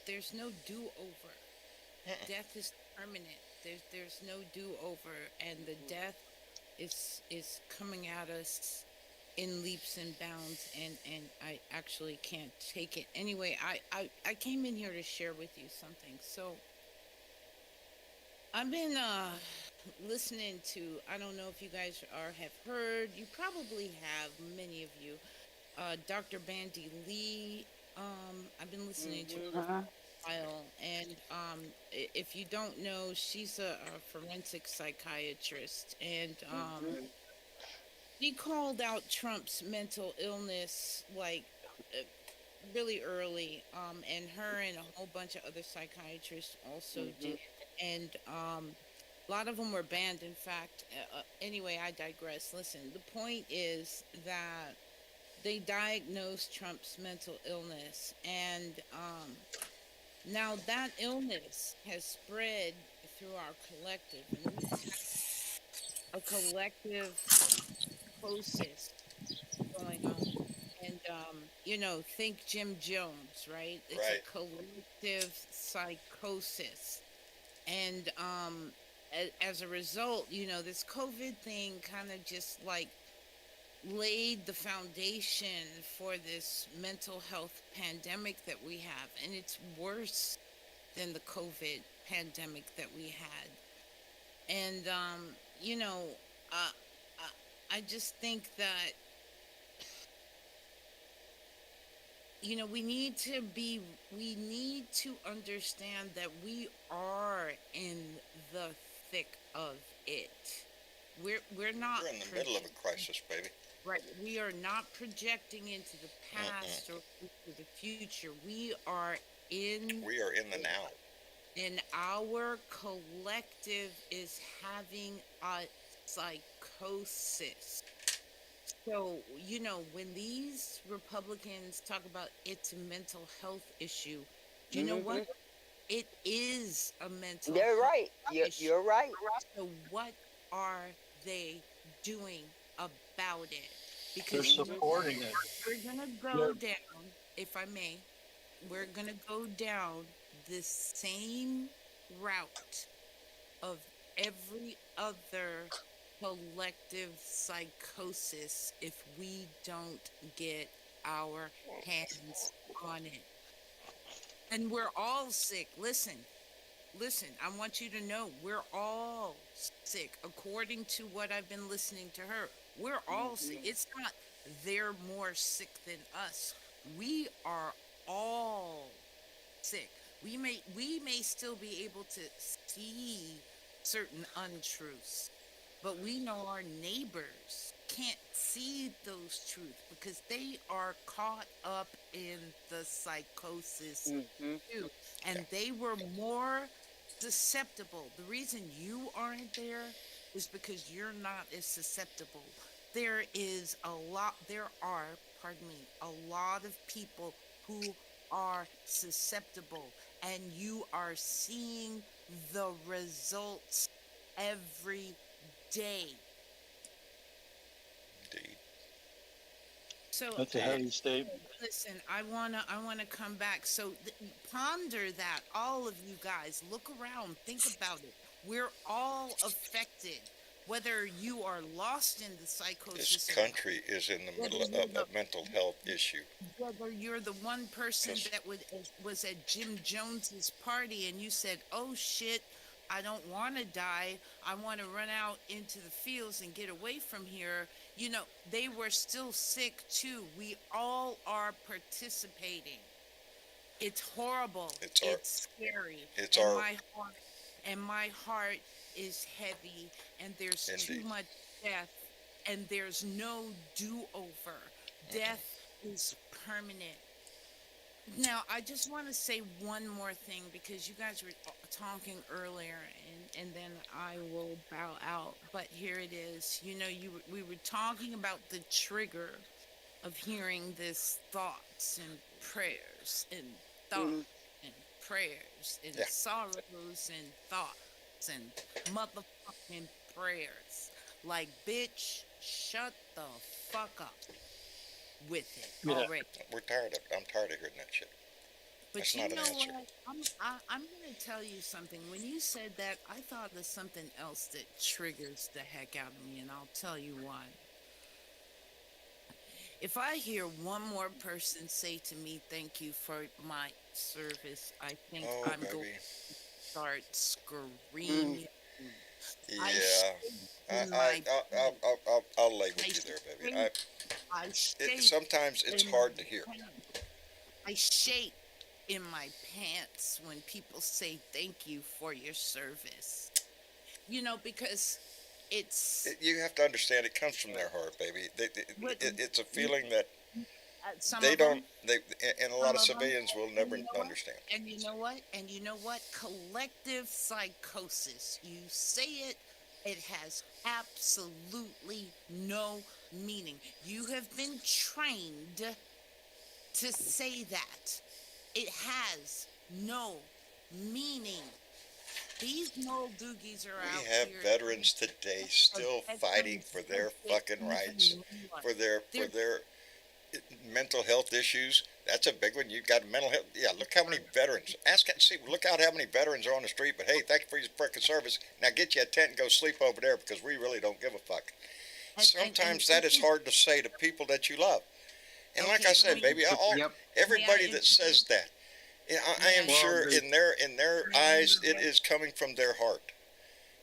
there's no do-over. Mm-mm. Death is permanent. There's no do-over, and the death is coming at us in leaps and bounds, and I actually can't take it. Anyway, I came in here to share with you something. So I've been listening to, I don't know if you guys have heard, you probably have, many of you, Dr. Bandy Lee. I've been listening to her for a while, and if you don't know, she's a forensic psychiatrist, and she called out Trump's mental illness like really early, and her and a whole bunch of other psychiatrists also did, and a lot of them were banned. In fact, anyway, I digress. Listen, the point is that they diagnosed Trump's mental illness, and now that illness has spread through our collective, and we have a collective psychosis going on. And think Jim Jones, right? It's Right. a collective psychosis, and as a result, this COVID thing kind of just like laid the foundation for this mental health pandemic that we have, and it's worse than the COVID pandemic that we had. And I just think that we need to understand that we are in the thick of it. We're not We're in the middle of a crisis, baby. right. We are not projecting into the past or into the future. We are in We are in the now. and our collective is having a psychosis. So, when these Republicans talk about it's a mental health issue, do you know what? It is a mental They're health right. issue. You're right. So what are they doing about it? They're Because supporting it. we're gonna go down, if I may, we're gonna go down this same route of every other collective psychosis if we don't get our hands on it. And we're all sick. Listen, I want you to know we're all sick. According to what I've been listening to her, we're all sick. It's not they're more sick than us. We are all sick. We may still be able to see certain untruths, but we know our neighbors can't see those truths because they are caught up in the psychosis too. And they were more susceptible. The reason you aren't there is because you're not as susceptible. There are, pardon me, a lot of people who are susceptible, and you are seeing the results every day. Indeed. So That's a heavy statement. listen, I wanna come back. So ponder that, all of you guys. Look around, think about it. We're all affected, whether you are lost in the This psychosis, or country is in the middle of a mental health issue. whether you're the one person 'Cause- that was at Jim Jones's party and you said, "Oh shit, I don't want to die. I want to run out into the fields and get away from here." You know, they were still sick too. We all are participating. It's horrible. It's scary. it's and our- my heart is heavy, and there's too Indeed. much death, and there's no do-over. Death is permanent. Now, I just want to say one more thing because you guys were talking earlier, and then I will bow out. But here it is. You know, we were talking about the trigger of hearing this thoughts and prayers and thoughts and prayers and Yeah. sorrows and thoughts and motherfucking prayers. Like, bitch, shut the fuck up with it Yeah. already. I'm tired of hearing that shit. But That's you not an know answer. what? I'm going to tell you something. When you said that, I thought of something else that triggers the heck out of me, and I'll tell you why. If I hear one more person say to me, "Thank you for my service," I think Oh, I'm going baby. to start screaming. I Yeah. shake in my I'll lay with I you there, baby. shake. I shake. Sometimes it's in hard my to hear. pants. I shake in my pants when people say thank you for your service. You know, because it's You have to understand it comes from their heart, baby. What- It's a feeling that some they of them, don't. And a lot of some of them, civilians will never you know what? understand. And you know what? And you know what? Collective psychosis. You say it, it has absolutely no meaning. You have been trained to say that. It has no meaning. These moral doogies are out We have here. veterans today still fighting for their fucking rights, for their mental health issues. That's a big one. You got mental health. Yeah, look how many veterans. Look out how many veterans are on the street. But hey, thank you for your frickin' service. Now get you a tent and go sleep over there because we really don't give a fuck. Sometimes that is hard to say to people that you love. And like I said, baby, Yep. everybody that says that, I am Well, sure in their eyes it is coming from their heart,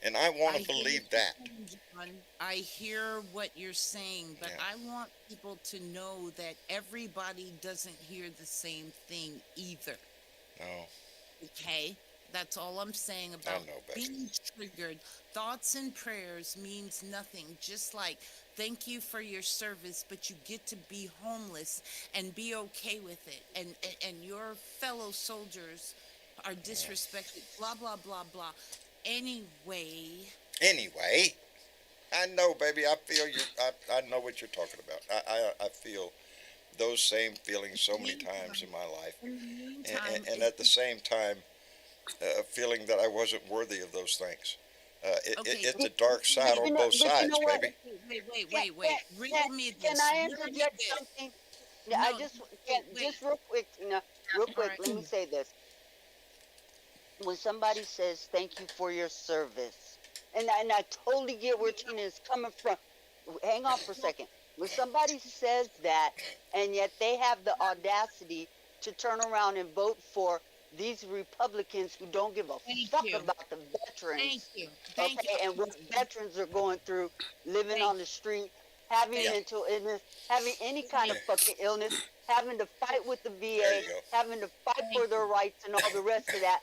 and I want I to hear believe what that. you're saying, John. I hear what you're saying, but Yeah. I want people to know that everybody doesn't hear the same thing either. No, Okay? That's all I'm saying about know, baby. being triggered. Thoughts and prayers means nothing. Just like thank you for your service, but you get to be homeless and be okay with it. And your fellow soldiers are disrespected. Blah blah blah blah. Anyway, I know, baby. I feel you. I know what you're talking about. I feel those same feelings so many times in my life, in the meantime, and at the same time, feeling that I wasn't worthy of those things. Okay. It's a dark side on both but you sides, know what? baby. wait. Riddle me this. Can I Riddle me interject this. something? Yeah, I No, just wait, wait. just real quick, Tina, real quick. Alright. Let me say this: when somebody says thank you for your service, and I totally get where Tina is coming from. Hang on for a second. When somebody says that, and yet they have the audacity to turn around and vote for these Republicans who don't give a Thank fuck you. about the Thank veterans, you. Thank okay, you. and what veterans are going through, living Thank on the street, having Yeah. mental illness, having any kind of fucking illness, having to fight with the There VA, you go. having to fight Thank for their rights and all the rest of that.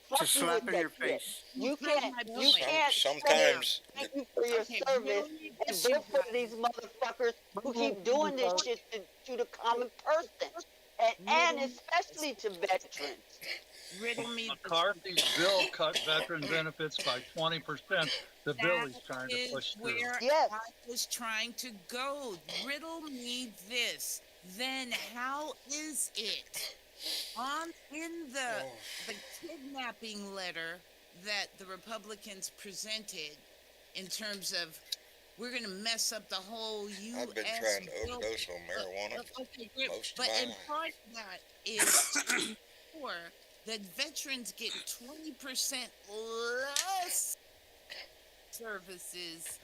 Fuck Just you with slap in that your shit. face. You Prove can't, my you point. can't say Sometimes thank you for your Okay, service really and disregard. vote for these motherfuckers who keep doing this shit to the common person, and especially to veterans. Riddle me this. McCarthy's bill cut veteran benefits by 20%. The bill That he's trying to is push through. where Yes. I was trying to go. Riddle me this. Then how is it in the kidnapping letter that the Republicans presented in terms of we're going to mess up the whole U.S. I've been trying to bill- overdose on marijuana Okay, great. most of But my in life. part of that is to ensure that veterans get 20% less services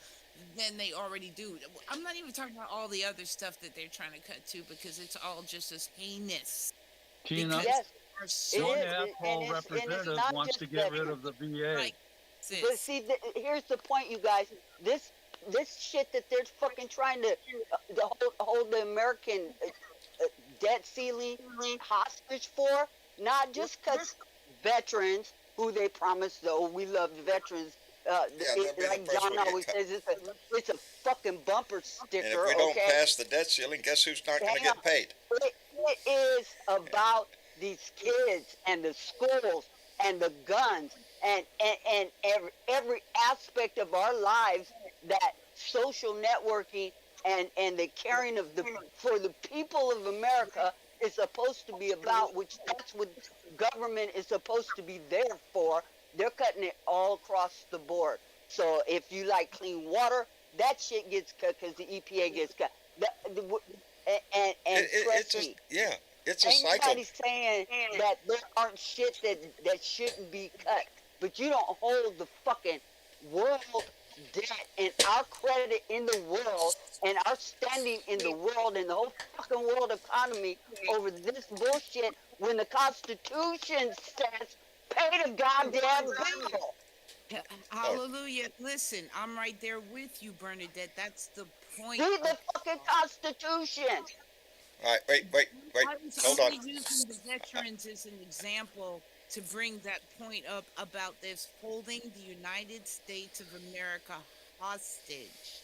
than they already do. I'm not even talking about all the other stuff that they're trying to cut to because it's all just as heinous. Tina, Because Yes, are it so one is, asshole and it's representative not wants just to get rid veterans. of the VA. like But this. see, here's the point, you guys. This shit that they're fucking trying to hold the American debt ceiling hostage for, not just because veterans who they promise, though we love the veterans. Yeah, they'll be the Like first John one to always get cut. says, it's a fucking bumper And sticker. if we don't Okay, pass the debt ceiling, guess who's not going to Hang on. get paid? it is about these kids and the schools and the guns and every aspect of our lives that social networking and the caring of the for the people of America is supposed to be about, which that's what government is supposed to be there for. They're cutting it all across the board. So if you like clean water, that shit gets cut because the EPA gets cut. And It's trust just, me, yeah, it's a ain't cycle. nobody saying that there aren't shit that shouldn't be cut. But you don't hold the fucking world debt and our credit in the world and our standing in the world and the whole fucking world economy over this bullshit when the Constitution says pay the goddamn bill. Hallelujah. Listen, I'm right there with you, Bernadette. That's the point. Read the of- fucking Constitution. All right, wait. I was Hold only on. using the veterans as an example to bring that point up about this holding the United States of America hostage.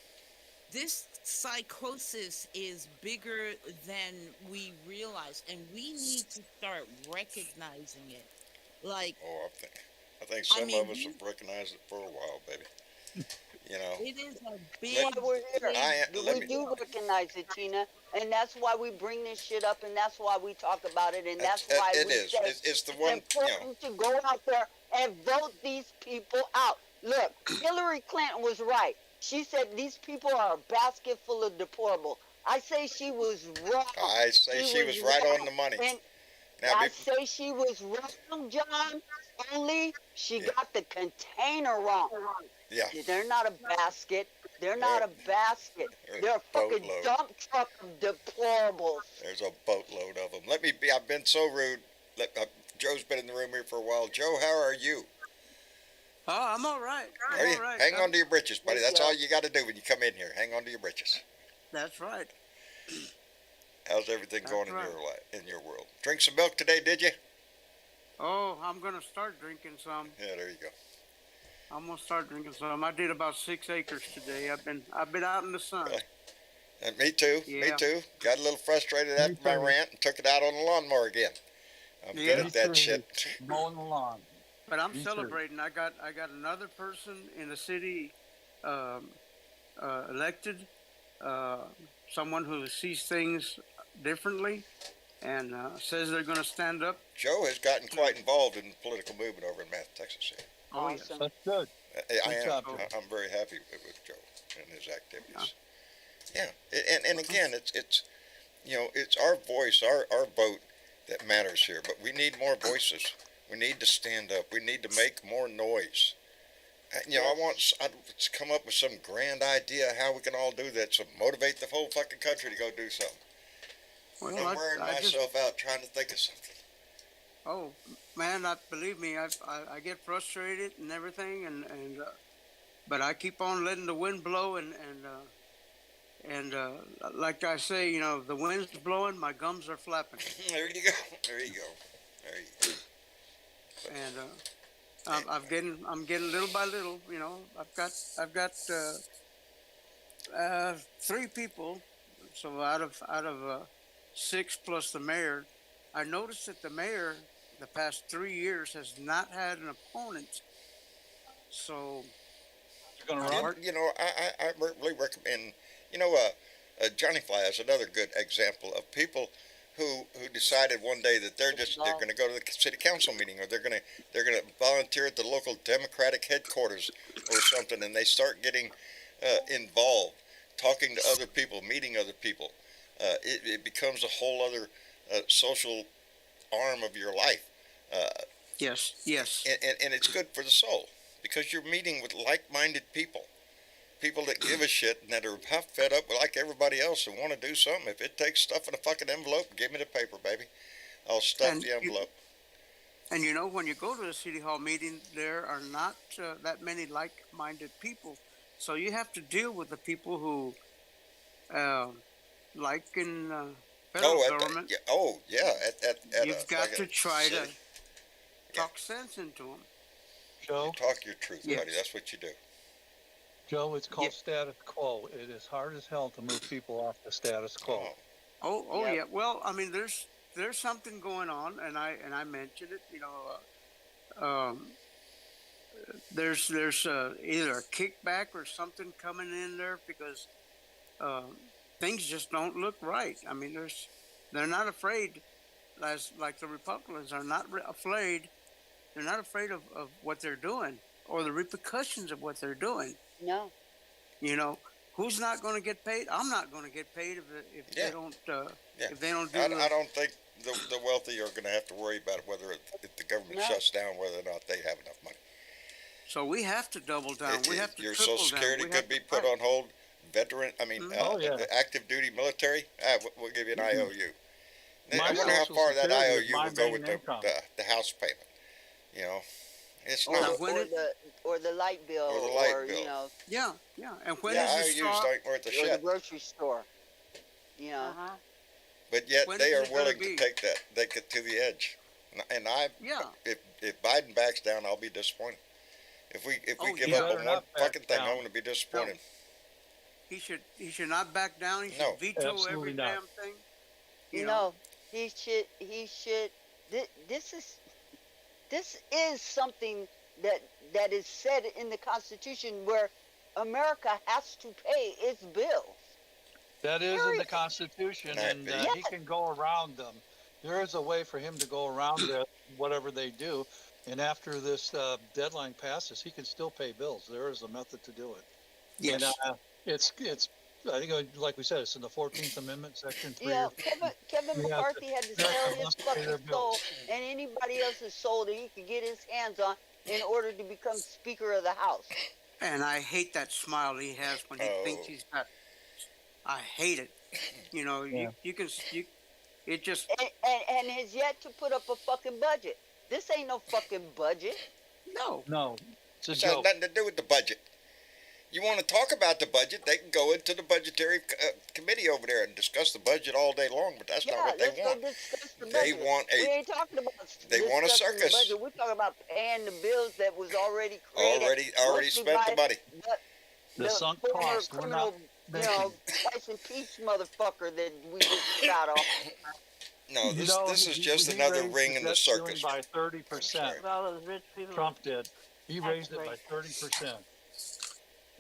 This psychosis is bigger than we realize, and we need to start recognizing it. Like, Oh, I think some mean, of us have recognized it for a while, baby. You know, it is a big, That's why we're here. let We me- do recognize it, Tina, and that's why we bring this shit up, and that's why we talk about it, and that's why it we is. say It's the it's one, you know. important to go out there and vote these people out. Look, Hillary Clinton was right. She said these people are a basket full of deplorable. I say she was wrong. I say she was right on the money. And Now, I say she was wrong, John. Only she Yeah. got the container wrong. yeah, They're not a basket. They're not a basket. They're They're a fucking boatload. dump truck of deplorables. there's a boatload of them. Let me be. I've been so rude. Joe's been in the room here for a while. Joe, how are you? Oh, I'm all right. I'm Are you? all right. Hang on to your britches, buddy. Yes, That's sir. all you got to do when you come in here. Hang on to your britches. That's right. How's everything That's going right. in your life, in your world? Drink some milk today, did you? Oh, I'm gonna start drinking some. Yeah, there you go. I'm gonna start drinking some. I did about 6 acres today. I've been out in the sun. Really? And me too. Me Yeah. too. Got a little frustrated Me after my too. rant and took it out on the lawnmower again. I'm good Yeah. at that Me too. shit. Mowing the lawn. But I'm Me too. celebrating. I got another person in the city elected. Someone who sees things differently and says they're going to stand up. Joe has gotten quite involved in the political movement over in Math, Texas. Here. Oh yes. Awesome. That's good. I am. job, Joe. I'm very happy with Joe and his activities. Yeah, and again, it's it's our voice, our vote that matters here. But we need more voices. We need to stand up. We need to make more noise. I want to come up with some grand idea how we can all do that. So motivate the whole fucking country to go do something. Well, I'm wearing myself out trying to think of something. oh man, believe me, I get frustrated and everything, but I keep on letting the wind blow, and like I say, the wind's blowing, my gums are flapping, There you go. There you go. There you go. and I'm getting little by little. I've got 3 people, so out of 6 plus the mayor. I noticed that the mayor, the past 3 years, has not had an opponent. So You're going to run? I really recommend. Johnny Fly is another good example of people who decided one day that they're going to go to the city council meeting, or they're going to volunteer at the local Democratic headquarters or something, and they start getting involved, talking to other people, meeting other people. It becomes a whole other social arm of your life. yes, And it's good for the soul because you're meeting with like-minded people. People that give a shit and that are half fed up like everybody else and want to do something. If it takes stuff in a fucking envelope, give me the paper, baby. I'll stuff And the envelope. and when you go to a city hall meeting, there are not that many like-minded people. So you have to deal with the people who, like in federal government, At you've got to try to city. talk sense into them. Joe, Talk your truth, Yes. buddy. That's what you do. Joe, it's called Yeah. status quo. It is hard as hell to move people off the status quo. Oh Yep. yeah. Well, I mean, there's something going on, and I mentioned it. There's either a kickback or something coming in there because things just don't look right. I mean, they're not afraid, like the Republicans are not afraid. They're not afraid of what they're doing or the repercussions of what they're doing. No. Who's not going to get paid? I'm not going to get paid if Yeah. they don't Yeah. if they don't do I don't think the wealthy are going to have to worry about whether if the government No. shuts down, whether or not they have enough money. So we have to double down. We have to Your triple Social down. Security We could have be to put fight. on hold. Oh, yeah. The active duty military, we'll give you an IOU. My I wonder how Social far that Security is IOU my will go with main income. the house payment. It's Or, not. when or the light bill, Or the light bill. Yeah. And when Yeah, does it IOUs start? ain't worth a or the shit. grocery store. Uh-huh. But yet When they is are it gonna willing to be? take that. They get to the edge. And Yeah. if Biden backs down, I'll be disappointed. If we Oh, give he up better on not one back fucking thing, down. I'm going to be disappointed. He should not back down. He should No. veto Absolutely every not. damn thing. No, he should. This is something that is said in the Constitution where America has to pay its bills. That is in the Period. Constitution, Right. and Yes. he can go around them. There is a way for him to go around whatever they do, and after this deadline passes, he can still pay bills. There is a method to do it. Yes. And it's I think like we said, it's in the 14th Amendment, Section 3. Yeah, Kevin We have McCarthy had to to- sell his must pay their fucking soul and anybody else's soul that he could get his hands on in order to become Speaker of the House. And I hate that smile he has when he thinks Oh. he's got. I hate it. Yeah. It just And has yet to put up a fucking budget. This ain't no fucking budget. no. No, it's a It's got joke. nothing to do with the budget. You want to talk about the budget, they can go into the budgetary committee over there and discuss the budget all day long, but that's not Yeah, what they let's want. go discuss the They budget. want We ain't talking about they want a discussing the circus. budget. We're talking about paying the bills that was already created. Already mostly spent the by money. The sunk former cost, we're not criminal, twice and peace motherfucker that we just shot off. No, this is just another raised ring in the debt ceiling circus. by sorry. 30%. With all those rich people. Trump did. He That's raised it by great. 30%.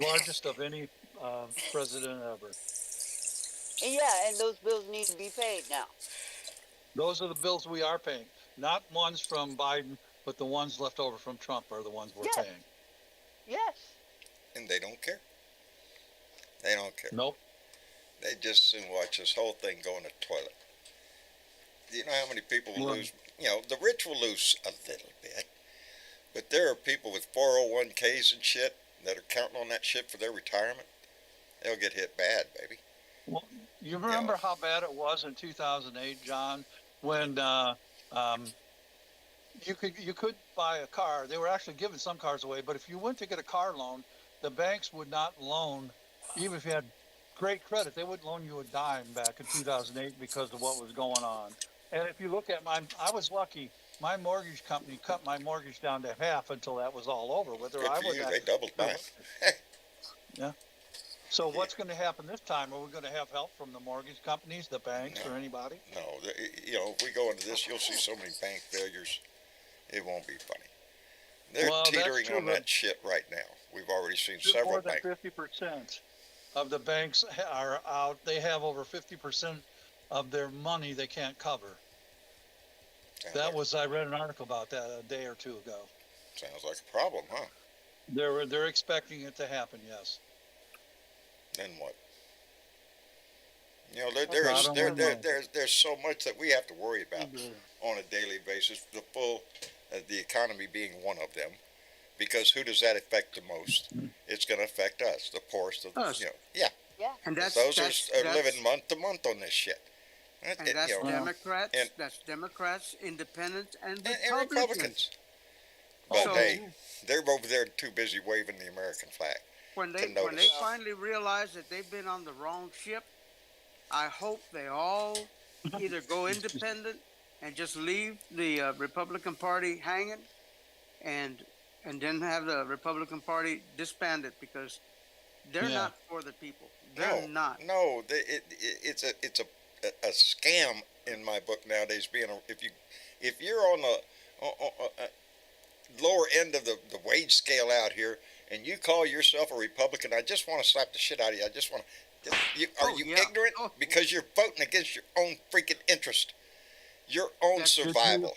Largest of any president ever. And yeah, and those bills need to be paid now. Those are the bills we are paying. Not ones from Biden, but the ones left over from Trump are the ones we're Yeah. paying. Yes. And they don't care. They don't care. Nope. They just soon watch this whole thing go in the toilet. Do you know how many people will Well, lose? You know, the rich will lose a little bit, but there are people with 401ks and shit that are counting on that shit for their retirement. They'll get hit bad, baby. well, you You remember know, how bad it was in 2008, John, when um, you could buy a car. They were actually giving some cars away, but if you went to get a car loan, the banks would not loan, even if you had great credit, they wouldn't loan you a dime back in 2008 because of what was going on. And if you look at I was lucky. My mortgage company cut my mortgage down to half until that was all over with, or good I for would you. have. They doubled mine. Yeah. So Yeah. what's going to happen this time? Are we going to have help from the mortgage companies, the banks, No, or anybody? no. You know, if we go into this, you'll see so many bank failures. It won't be funny. They're Well, that's teetering true, on that shit right now. We've already seen several more than banks. 50% of the banks are out. They have over 50% of their money they can't cover. I read an article about that a day or two ago. Sounds like a problem, huh? They're expecting it to happen. Yes. Then what? You know, I don't know. there's so much that we have to worry about on a daily basis. The economy being one of them, because who does that affect the most? It's going to affect us, the poorest of Us. you know. Yeah, Yeah. And that's those are living that's month to month on this shit. and that's You know, Democrats. and- That's Democrats, Independents, and and Republicans. Republicans. But So- they're over there too busy waving the American flag. When to they notice. finally realize that they've been on the wrong ship, I hope they all either go independent and just leave the Republican Party hanging, and then have the Republican Party disbanded, because they're Yeah. not for the people. They're not. No, it's a scam in my book nowadays. If you're on the lower end of the wage scale out here, and you call yourself a Republican, I just want to slap the shit out of you. I just want to. Are you yeah. ignorant? Oh. Because you're voting against your own freaking interest, your own That's- survival.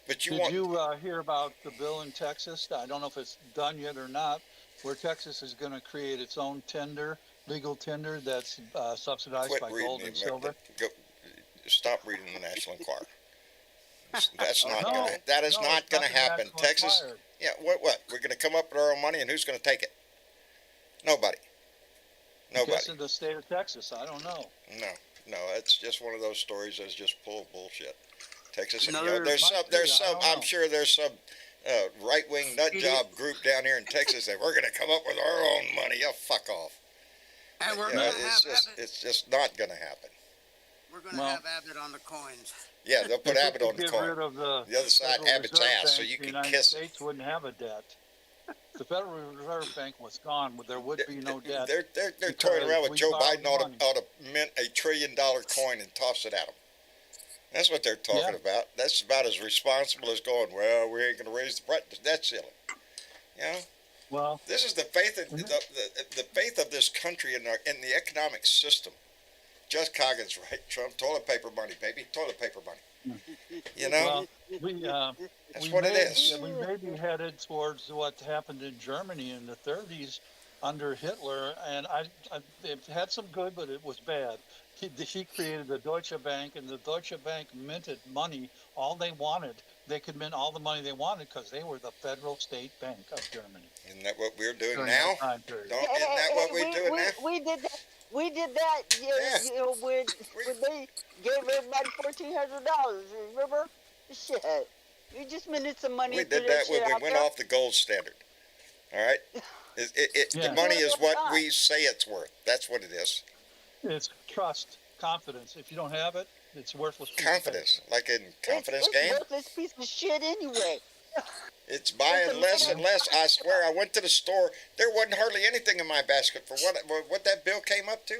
But you Did want. you hear about the bill in Texas? I don't know if it's done yet or not, where Texas is going to create its own legal tender that's subsidized Quit by reading gold the and silver. Stop reading the National Enquirer. That's not No, gonna. That is no, not it's gonna not the happen. National Texas. Enquirer. Yeah. What? We're gonna come up with our own money, and who's gonna take it? Nobody. I guess Nobody. in the state of Texas, I don't know. No. It's just one of those stories that's just full of bullshit. Texas. Another- There's Might be, I some. don't I'm know. sure there's some right-wing nut job group down here in Texas that we're gonna come up with our own money. Oh, fuck off. And we're You know, gonna have Abbott. it's just not gonna happen. We're gonna Well- have Abbott on the coins. Yeah, they'll put If we Abbott could on the get coin. rid of the other side, Federal Abbott's Reserve ass, so Bank, you the can United kiss it. States wouldn't have a debt. The Federal Reserve Bank was gone, there would be no debt. They're because toying around with we Joe borrowed Biden the money. ought to mint $1 trillion coin and toss it at them. That's what they're talking Yeah. about. That's about as responsible as going, well, we ain't going to raise the price. That's silly. You know, Well, this is the faith of the faith of this country in the economic system. Just Coggins, right? Trump, toilet paper money, baby, toilet paper money. You know, well, that's we what it may, is. we may be headed towards what happened in Germany in the 30s under Hitler, and it had some good, but it was bad. He created the Deutsche Bank, and the Deutsche Bank minted money all they wanted. They could mint all the money they wanted because they were the federal state bank of Germany. Isn't that what we're doing during now? that time period. Isn't that what we're doing now? We did that. We did that. Yeah. You know, when they gave everybody $1,400. Remember? Shit. You just minted some money. We threw did that shit when we out went there. off the gold standard. All right? The Yeah. money is what Yeah. we say it's worth. That's what it is. It's trust, confidence. If you don't have it, it's worthless. piece of Confidence. Like in confidence it's game. worthless piece of shit anyway. It's buying less and less. I swear, I went to the store. There wasn't hardly anything in my basket for what that bill came up to.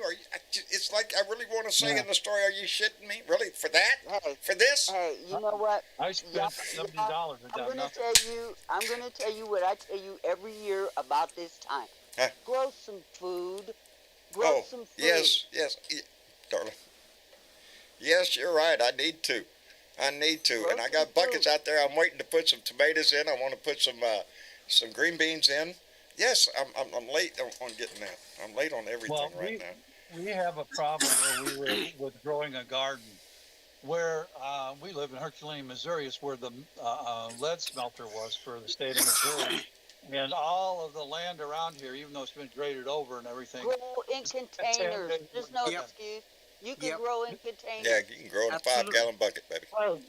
It's like I really want to say Yeah. in the store, "Are you shitting me? Really? For that? Hey, For this?" hey, you know what? paper. I spent Yeah, $70 and I'm got gonna nothing. tell you. I'm gonna tell you what I tell you every year about this time. Huh? Grow some food. Grow some food. yes, darling. Yes, you're right. I need to. And I got buckets out there. I'm waiting to put some tomatoes in. I want to put some green beans in. Yes, I'm late on getting that. I'm late on everything Well, right now. we have a problem where we were with growing a garden. Where we live in Herculaneum, Missouri, is where the lead smelter was for the state of Missouri, and all of the land around here, even though it's been graded over and everything, Grow in is containers. contaminated There's with no Yep. lead. excuse. You can Yep. grow in Yeah, containers. you can grow in a Absolutely. 5-gallon bucket, baby. Well,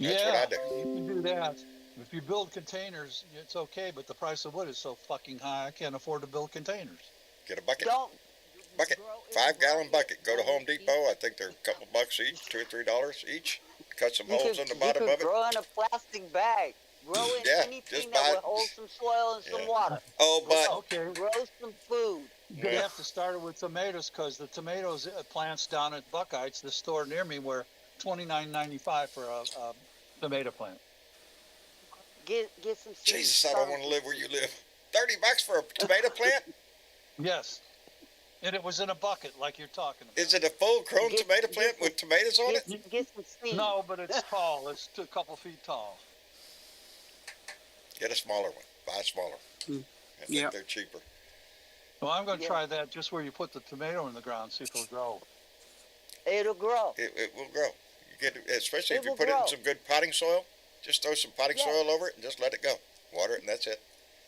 That's what I Yeah, do. you can do that. If you build containers, it's okay, but the price of wood is so fucking high, I can't afford to build containers. Get a bucket. Don't Bucket. grow in 5-gallon bucket. Go to on Home the Depot. I think they're a couple bucks each, $2 or $3 each. Cut some You holes could, in the you bottom could of it. grow in a plastic bag. Grow in Yeah, anything just that buy- will hold some soil and some Yeah. water. Oh, but Okay, Grow some food. you're gonna Yeah. have to start it with tomatoes because the tomatoes plants down at Buckeyes, the store near me, were $29.95 for a tomato plant. Get some seeds. Jesus, I Start don't want to live where you live. $30 for a tomato plant? Yes, and it was in a bucket like you're talking about. Is it a full-grown Get- tomato get plant some- with tomatoes on it? Get some seeds. No, but it's tall. It's a couple feet tall. Get a smaller one. Buy a smaller. Mm. I think Yep. they're cheaper. Well, I'm going to Yeah. try that just where you put the tomato in the ground, see if it'll grow. It'll grow. It will grow. You get, especially It if you will put it grow. in some good potting soil. Just throw some potting Yeah. soil over it and just let it go. Water it and that's it.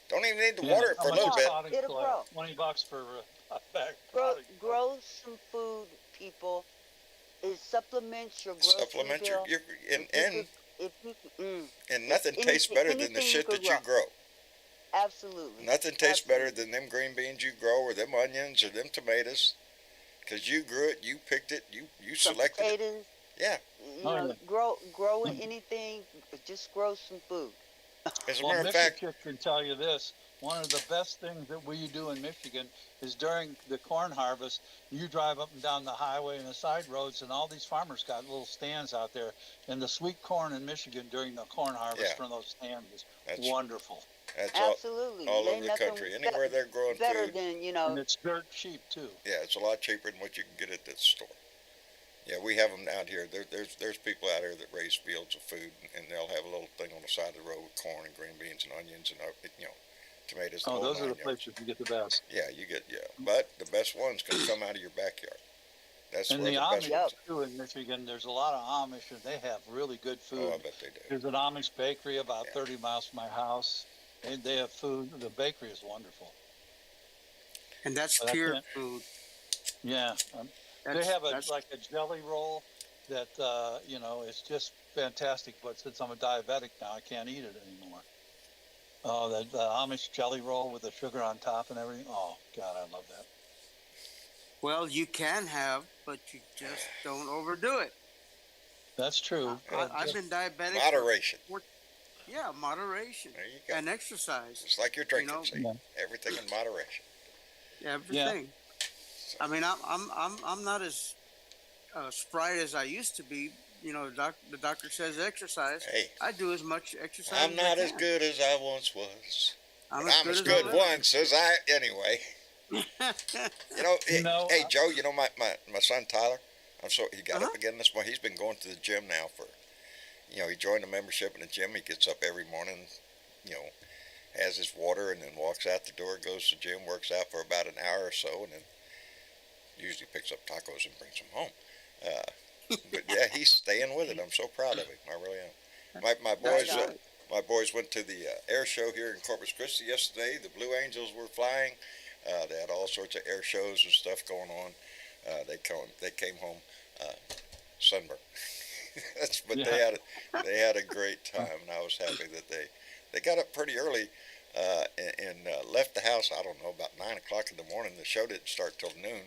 Don't even need to Yeah, water it how for a much little is bit. potting It'll soil? grow. $20 for a bag. of Grow, potting soil. grow some food, people. It supplements your grocery Supplement bill. your and If you, and nothing tastes anything- better than the anything you shit could that you grow. absolutely. Nothing tastes better Absolutely. than them green beans you grow or them onions or them tomatoes. Because you grew it, you picked it, you Some selected it. potatoes. Yeah. You Oh, know, yeah. grow anything. Just grow some food. As a Well, matter of fact, Michigan can tell you this. One of the best things that we do in Michigan is during the corn harvest, you drive up and down the highway and the side roads, and all these farmers got little stands out there. And the sweet corn in Michigan during the corn harvest Yeah. from those stands is That's- wonderful. that's Absolutely. all There over ain't the nothing country. Anywhere they're growing better food, than And it's dirt cheap, too. yeah, it's a lot cheaper than what you can get at the store. Yeah, we have them out here. There's people out here that raise fields of food, and they'll have a little thing on the side of the road with corn and green beans and onions and tomatoes. Oh, whole those are the nine yards. places you get the best. Yeah, but the best ones can come out of your backyard. That's And where the the best Amish, ones. too, in Michigan, there's a lot of Amish, and they have really good Oh, I food. bet they do. There's an Amish bakery about Yeah. 30 miles from my house, and they have food. The bakery is wonderful. And that's But I pure can't- food. Yeah, they That's, have that's, like a jelly roll that it's just fantastic. But since I'm a diabetic now, I can't eat it anymore. Oh, the Amish jelly roll with the sugar on top and everything. Oh God, I love that. well, you can have, but you just don't overdo it. That's true. I've been diabetic. Moderation. Yeah, moderation There you go. and exercise. It's like you're drinking. know, see? Yeah. Everything in moderation. Everything. I mean, I'm not as spry as I used to be. You know, the doctor says exercise. Hey, I do as much exercise. I'm not I as can. good as I once was. I'm But I'm as good I once as I anyway. Hey Joe, my son Tyler, he got up again this morning. He's been going to the gym now for, he joined a membership in the gym. He gets up every morning, has his water and then walks out the door, goes to the gym, works out for about an hour or so, and then usually picks up tacos and brings them home. But yeah, he's staying with it. I'm so proud of him. I really am. My boys went to the air show here in Corpus Christi yesterday. The Blue Angels were flying. They had all sorts of air shows and stuff going on. They came home sunburned. But they had a great time, and I was happy that they got up pretty early and left the house. I don't know, about 9 o'clock in the morning. The show didn't start till noon,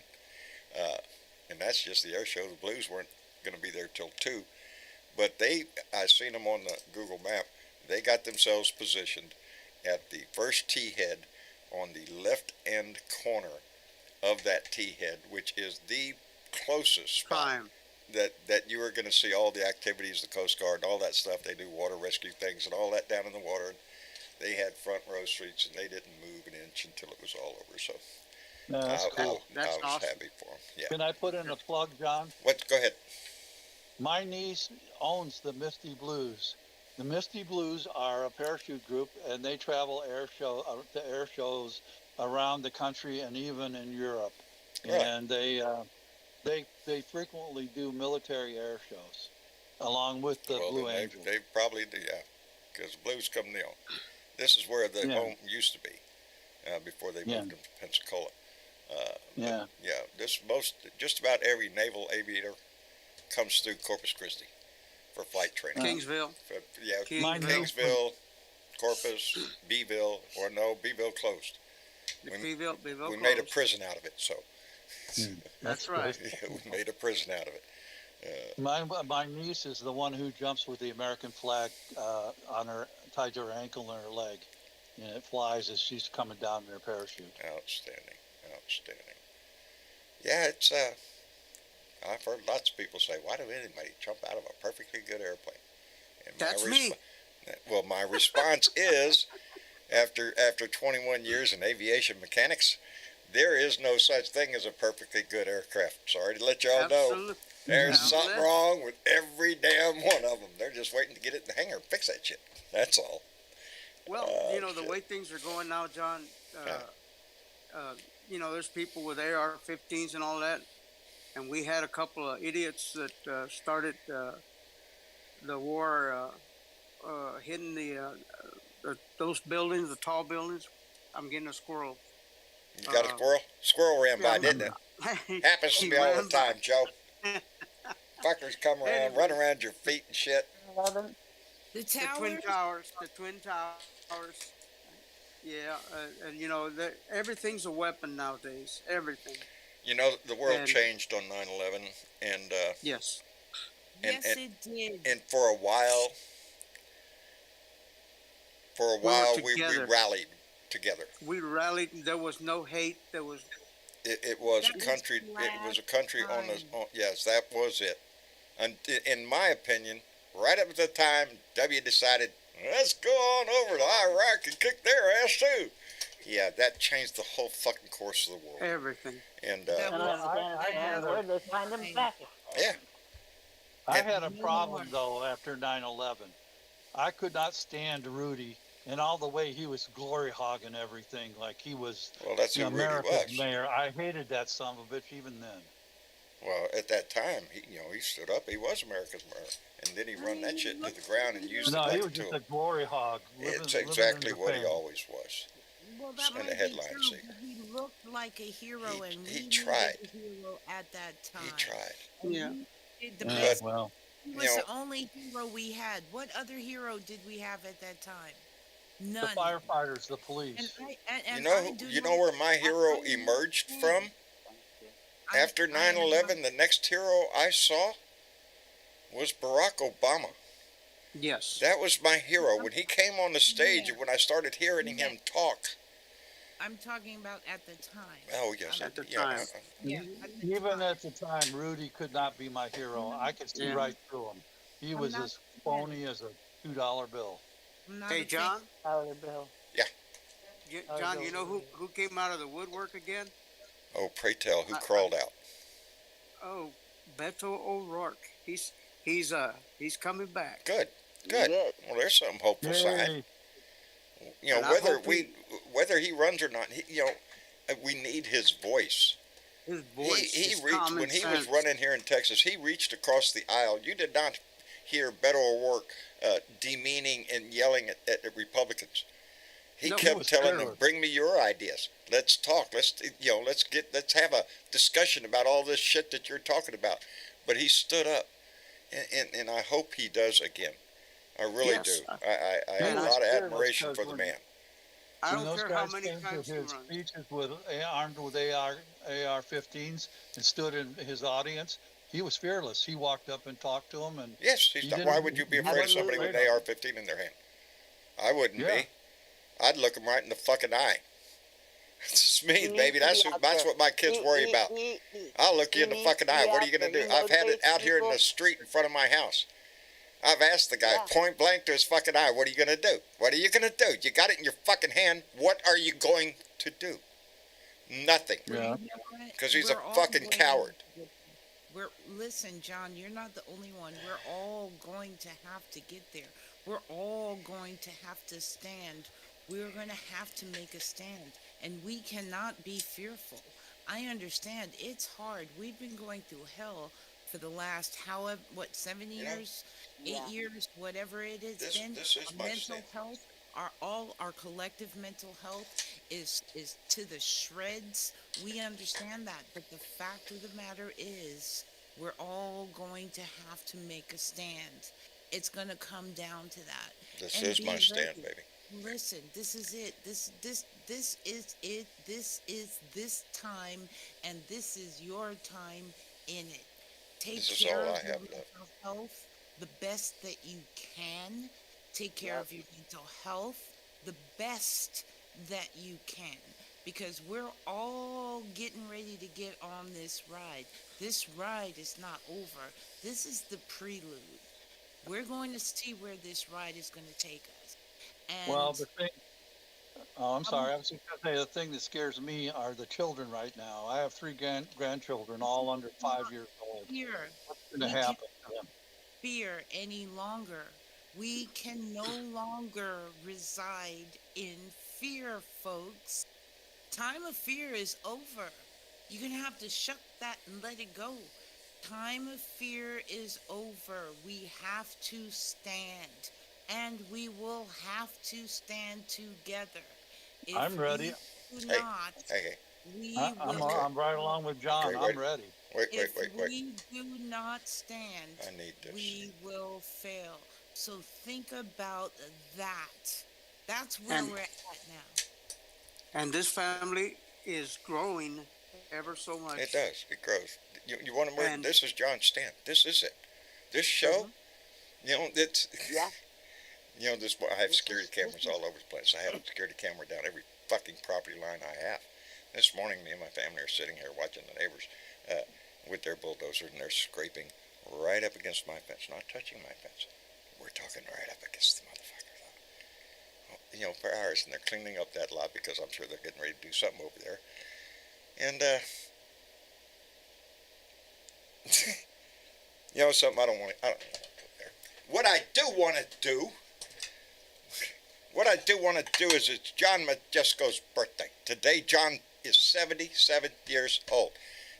and that's just the air show. The Blues weren't going to be there till 2. But I seen them on the Google map. They got themselves positioned at the first tee head on the left end corner of that tee head, which is the closest spot Prime. that you are going to see all the activities, the Coast Guard, and all that stuff. They do water rescue things and all that down in the water. And they had front row seats, and they didn't move an inch until it was all over. So No, that's cool. That's I was awesome. happy for them. Yeah. Can I put in a plug, John? Go ahead. My niece owns the Misty Blues. The Misty Blues are a parachute group, and they travel to air shows around the country and even in Europe. Really? and they frequently do military air shows, along with the Well, Blue then Angels. they probably do, yeah, because the Blues come down. This is where the Yeah. home used to be before they Yeah. moved them to Pensacola. Yeah. Yeah, just about every naval aviator comes through Corpus Christi for flight training. Kingsville. Yeah, Kingsville. Kingsville, Corpus, Beeville, or no, Beeville closed. Beeville We made a closed. prison out of it, so That's right. yeah, we made a prison out of it. My niece is the one who jumps with the American flag on her, tied to her ankle and her leg, and it flies as she's coming down in her parachute. Outstanding, outstanding. Yeah, it's I've heard lots of people say, "Why do anybody jump out of a perfectly good airplane?" And That's me. Well, my response is, after 21 years in aviation mechanics, there is no such thing as a perfectly good aircraft. Sorry to let y'all know. Absolutely. There's Yeah. something wrong with every damn one of them. They're just waiting to get it in the hangar and fix that shit. That's all. Well, the shit. way things are going now, John, there's people with AR-15s and all that, and we had a couple of idiots that started the war hitting those buildings, the tall buildings. I'm getting a squirrel. You got a squirrel? Squirrel ran by, didn't it? Happens to He me all the ran by. time, Joe. Fuckers come around, run around your feet and shit. The The towers. Twin Towers. Yeah, everything's a weapon nowadays. Everything. You know, the world And- changed on 9/11, and Yes. Yes, and- it did. and for a while, we together. rallied together. We rallied. There was no hate. There was. It was That a was country. It was a country on the. time. Yes, that was it. And in my opinion, right up at the time, W decided, let's go on over to Iraq and kick their ass too. Yeah, that changed the whole fucking course of the world. Everything. And That And was- I had where they find them back. yeah, I had a problem though after 9/11. I could not stand Rudy and all the way he was glory hogging everything like he was well, that's who Rudy America's was. mayor. I hated that son of a bitch even then. Well, at that time, he stood up. He was America's mayor, and then he run that shit to the ground and used No, it he like was a just tool. a glory hog. It's living exactly in the what he fame. always was. Well, that And might the headline be true, seeker. but he looked like a hero, and he we tried. needed a hero at that time. He tried. Yeah. He did the Yeah, best. well, He You was know- the only hero we had. What other hero did we have at that time? the None. firefighters, the police. And You know where my hero I emerged understand. from? After 9/11, the next hero I saw was Barack Obama. Yes. That was my hero. When he came on the stage Yeah. and when I started hearing him talk. I'm talking about at the time. Oh, yes. At the yeah, time. Yeah, Even at the time, Rudy could not be my hero. I could see Yeah. right through him. He was not as phony as a $2 bill. I'm not Hey, a John. Howdy, Bill. John, you know who came out of the woodwork again? Oh, pray tell, who crawled out? Oh, Beto O'Rourke. He's coming back. Good, good. Good. Well, there's some hopeful sign. Yay. You know, And I hope whether he runs or not, we need his voice. His voice. He his reached common when he sense. was running here in Texas. He reached across the aisle. You did not hear Beto O'Rourke demeaning and yelling at the Republicans. He No, he kept was telling them, fearless. "Bring me your ideas. Let's talk. Let's have a discussion about all this shit that you're talking about." But he stood up, and I hope he does again. I really Yes. do. I have He a was lot of fearless admiration because for the when- man. I When don't those care how guys many came to times he his runs. speeches with armed with AR-15s and stood in his audience, he was fearless. He walked up and talked to him, and Yes, He why didn't- would you be he afraid of wasn't somebody with an afraid of it. AR-15 in their hand? I wouldn't Yeah. be. I'd look them right in the fucking eye. It's me, He needs baby. to be That's out that's there. what my kids worry about. I'll look you in the he fucking needs to eye. be What are you out gonna there. do? He I've had it motivates out here in the people. street in front of my house. I've asked the guy Yeah. point blank to his fucking eye, "What are you gonna do? What are you gonna do? You got it in your fucking hand. What are you going to do? Nothing." yeah, Because he's a We're all fucking going- coward. Listen, John, you're not the only one. We're all going to have to get there. We're all going to have to stand. We're going to have to make a stand. And we cannot be fearful. I understand it's hard. We've been going through hell for the last however what 7 years, eight Yeah. years, whatever it's This been. this is Our my mental stand. health, our collective mental health is to the shreds. We understand that, but the fact of the matter is, we're all going to have to make a stand. It's going to come down to that, This and is my be stand, ready. baby. Listen, this is it. This is it. This is this time, and this is your time in it. Take This is care all of I your have left. mental health the best that you can. Take care Yep. of your mental health the best that you can, because we're all getting ready to get on this ride. This ride is not over. This is the prelude. We're going to see where this ride is going to take us. Well, And the thing. Oh, I'm um, sorry. I was just going to say the thing that scares me are the children right now. I have three grandchildren, all under not 5 years old. fear. What's going to We can happen to them? fear any longer. We can no longer reside in fear, folks. Time of fear is over. You're going to have to shut that and let it go. Time of fear is over. We have to stand. And we will have to stand together. If I'm ready. we do Hey, not, hey, we I'm will okay, I'm right along with John. okay, I'm ready. if wait. we do not stand, I need this. we will fail. So think about that. That's where And we're at now. this family is growing ever so It much. does. It grows. You want to word? And This is John Stant. This is it. This show, mhm, it's Yeah. this. I have This security is this cameras is all over the place. I have a security camera down every fucking property line I have. This morning, me and my family are sitting here watching the neighbors with their bulldozer, and they're scraping right up against my fence, not touching my fence. We're talking right up against the motherfucker, though. For hours, and they're cleaning up that lot because I'm sure they're getting ready to do something over there. And something I don't want to. I don't want to put there. What I do want to do. What I do want to do is it's John Majesco's birthday. Today, John is 77 years old.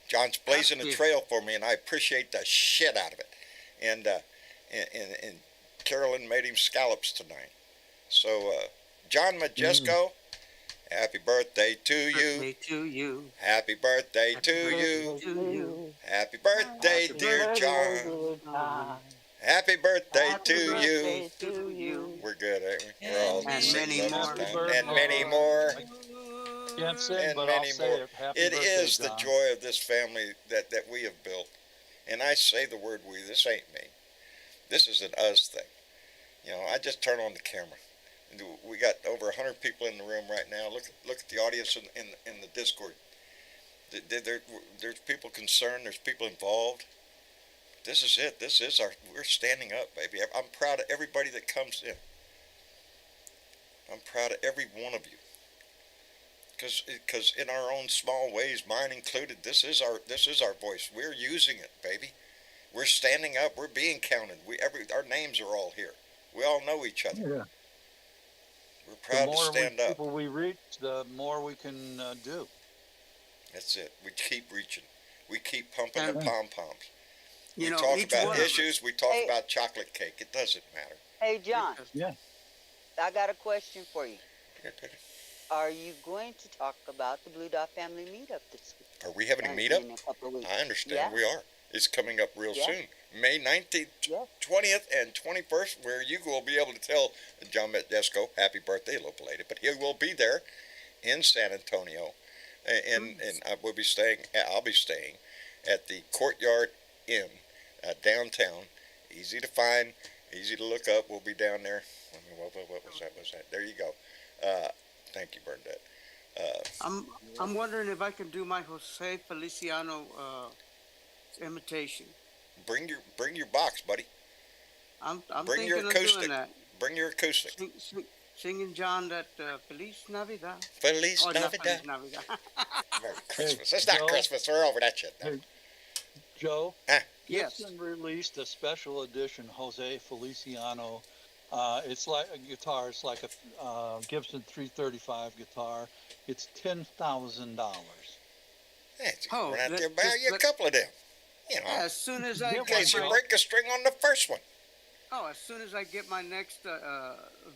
John's blazing a happy. trail for me, and I appreciate the shit out of it. And and Carolyn made him scallops tonight. So, John Majesco, happy birthday to you. Birthday to you. Happy birthday Happy to you. birthday to you. Happy birthday, Happy dear birthday, John. dear John. Happy birthday Happy to you. birthday to to you. you. We're good, ain't we? We're all And sitting many up more. this Happy time. And birthday. many more. Can't sing, And but I'll many say more. it. Happy It birthday, is the John. joy of this family that we have built. And I say the word we. This ain't me. This is an us thing. I just turn on the camera. We got over 100 people in the room right now. Look at the audience in the Discord. There's people concerned. There's people involved. This is it. We're standing up, baby. I'm proud of everybody that comes in. I'm proud of every one of you. Because in our own small ways, mine included, this is our voice. We're using it, baby. We're standing up. We're being counted. Our names are all here. We all know each other. Yeah. We're The proud to more stand up. people we reach, the more we can do. That's it. We keep reaching. We keep pumping And the pom poms. We you know, talk each about one of us. issues. We talk Hey. about chocolate cake. It doesn't matter. Hey, John, Yeah. I got a question for you. Okay. Are you going to talk about the Blue Dot Family meetup this week? Are we having a In meetup? a couple of weeks. I understand Yeah. we are. It's coming up real Yeah. soon. May 19th, Yeah. 20th, and 21st, where you will be able to tell John Metdesco happy birthday, a little belated, but he will be there in San Antonio. And I'll be staying at the Courtyard Inn downtown. Easy to find, easy to look up. We'll be down there. What was that? There you go. Thank you, Bernadette. I'm wondering if I can do my Jose Feliciano imitation. Bring your box, buddy. I'm Bring thinking your of acoustic. doing that. Bring your acoustic. Singing John that Feliz Navidad. Feliz Oh, not Navidad. Feliz Navidad. Merry Christmas. It's not Joe. Christmas. We're over that shit now. Hey, Joe, Yes. Gibson released a special edition Jose Feliciano. It's like a guitar. It's like a Gibson 335 guitar. It's $10,000. Hey, Oh, run out let- there and buy just you a let- couple of them. You know, as soon as I Get in get case you my, break a string on the first one. as soon as I get my next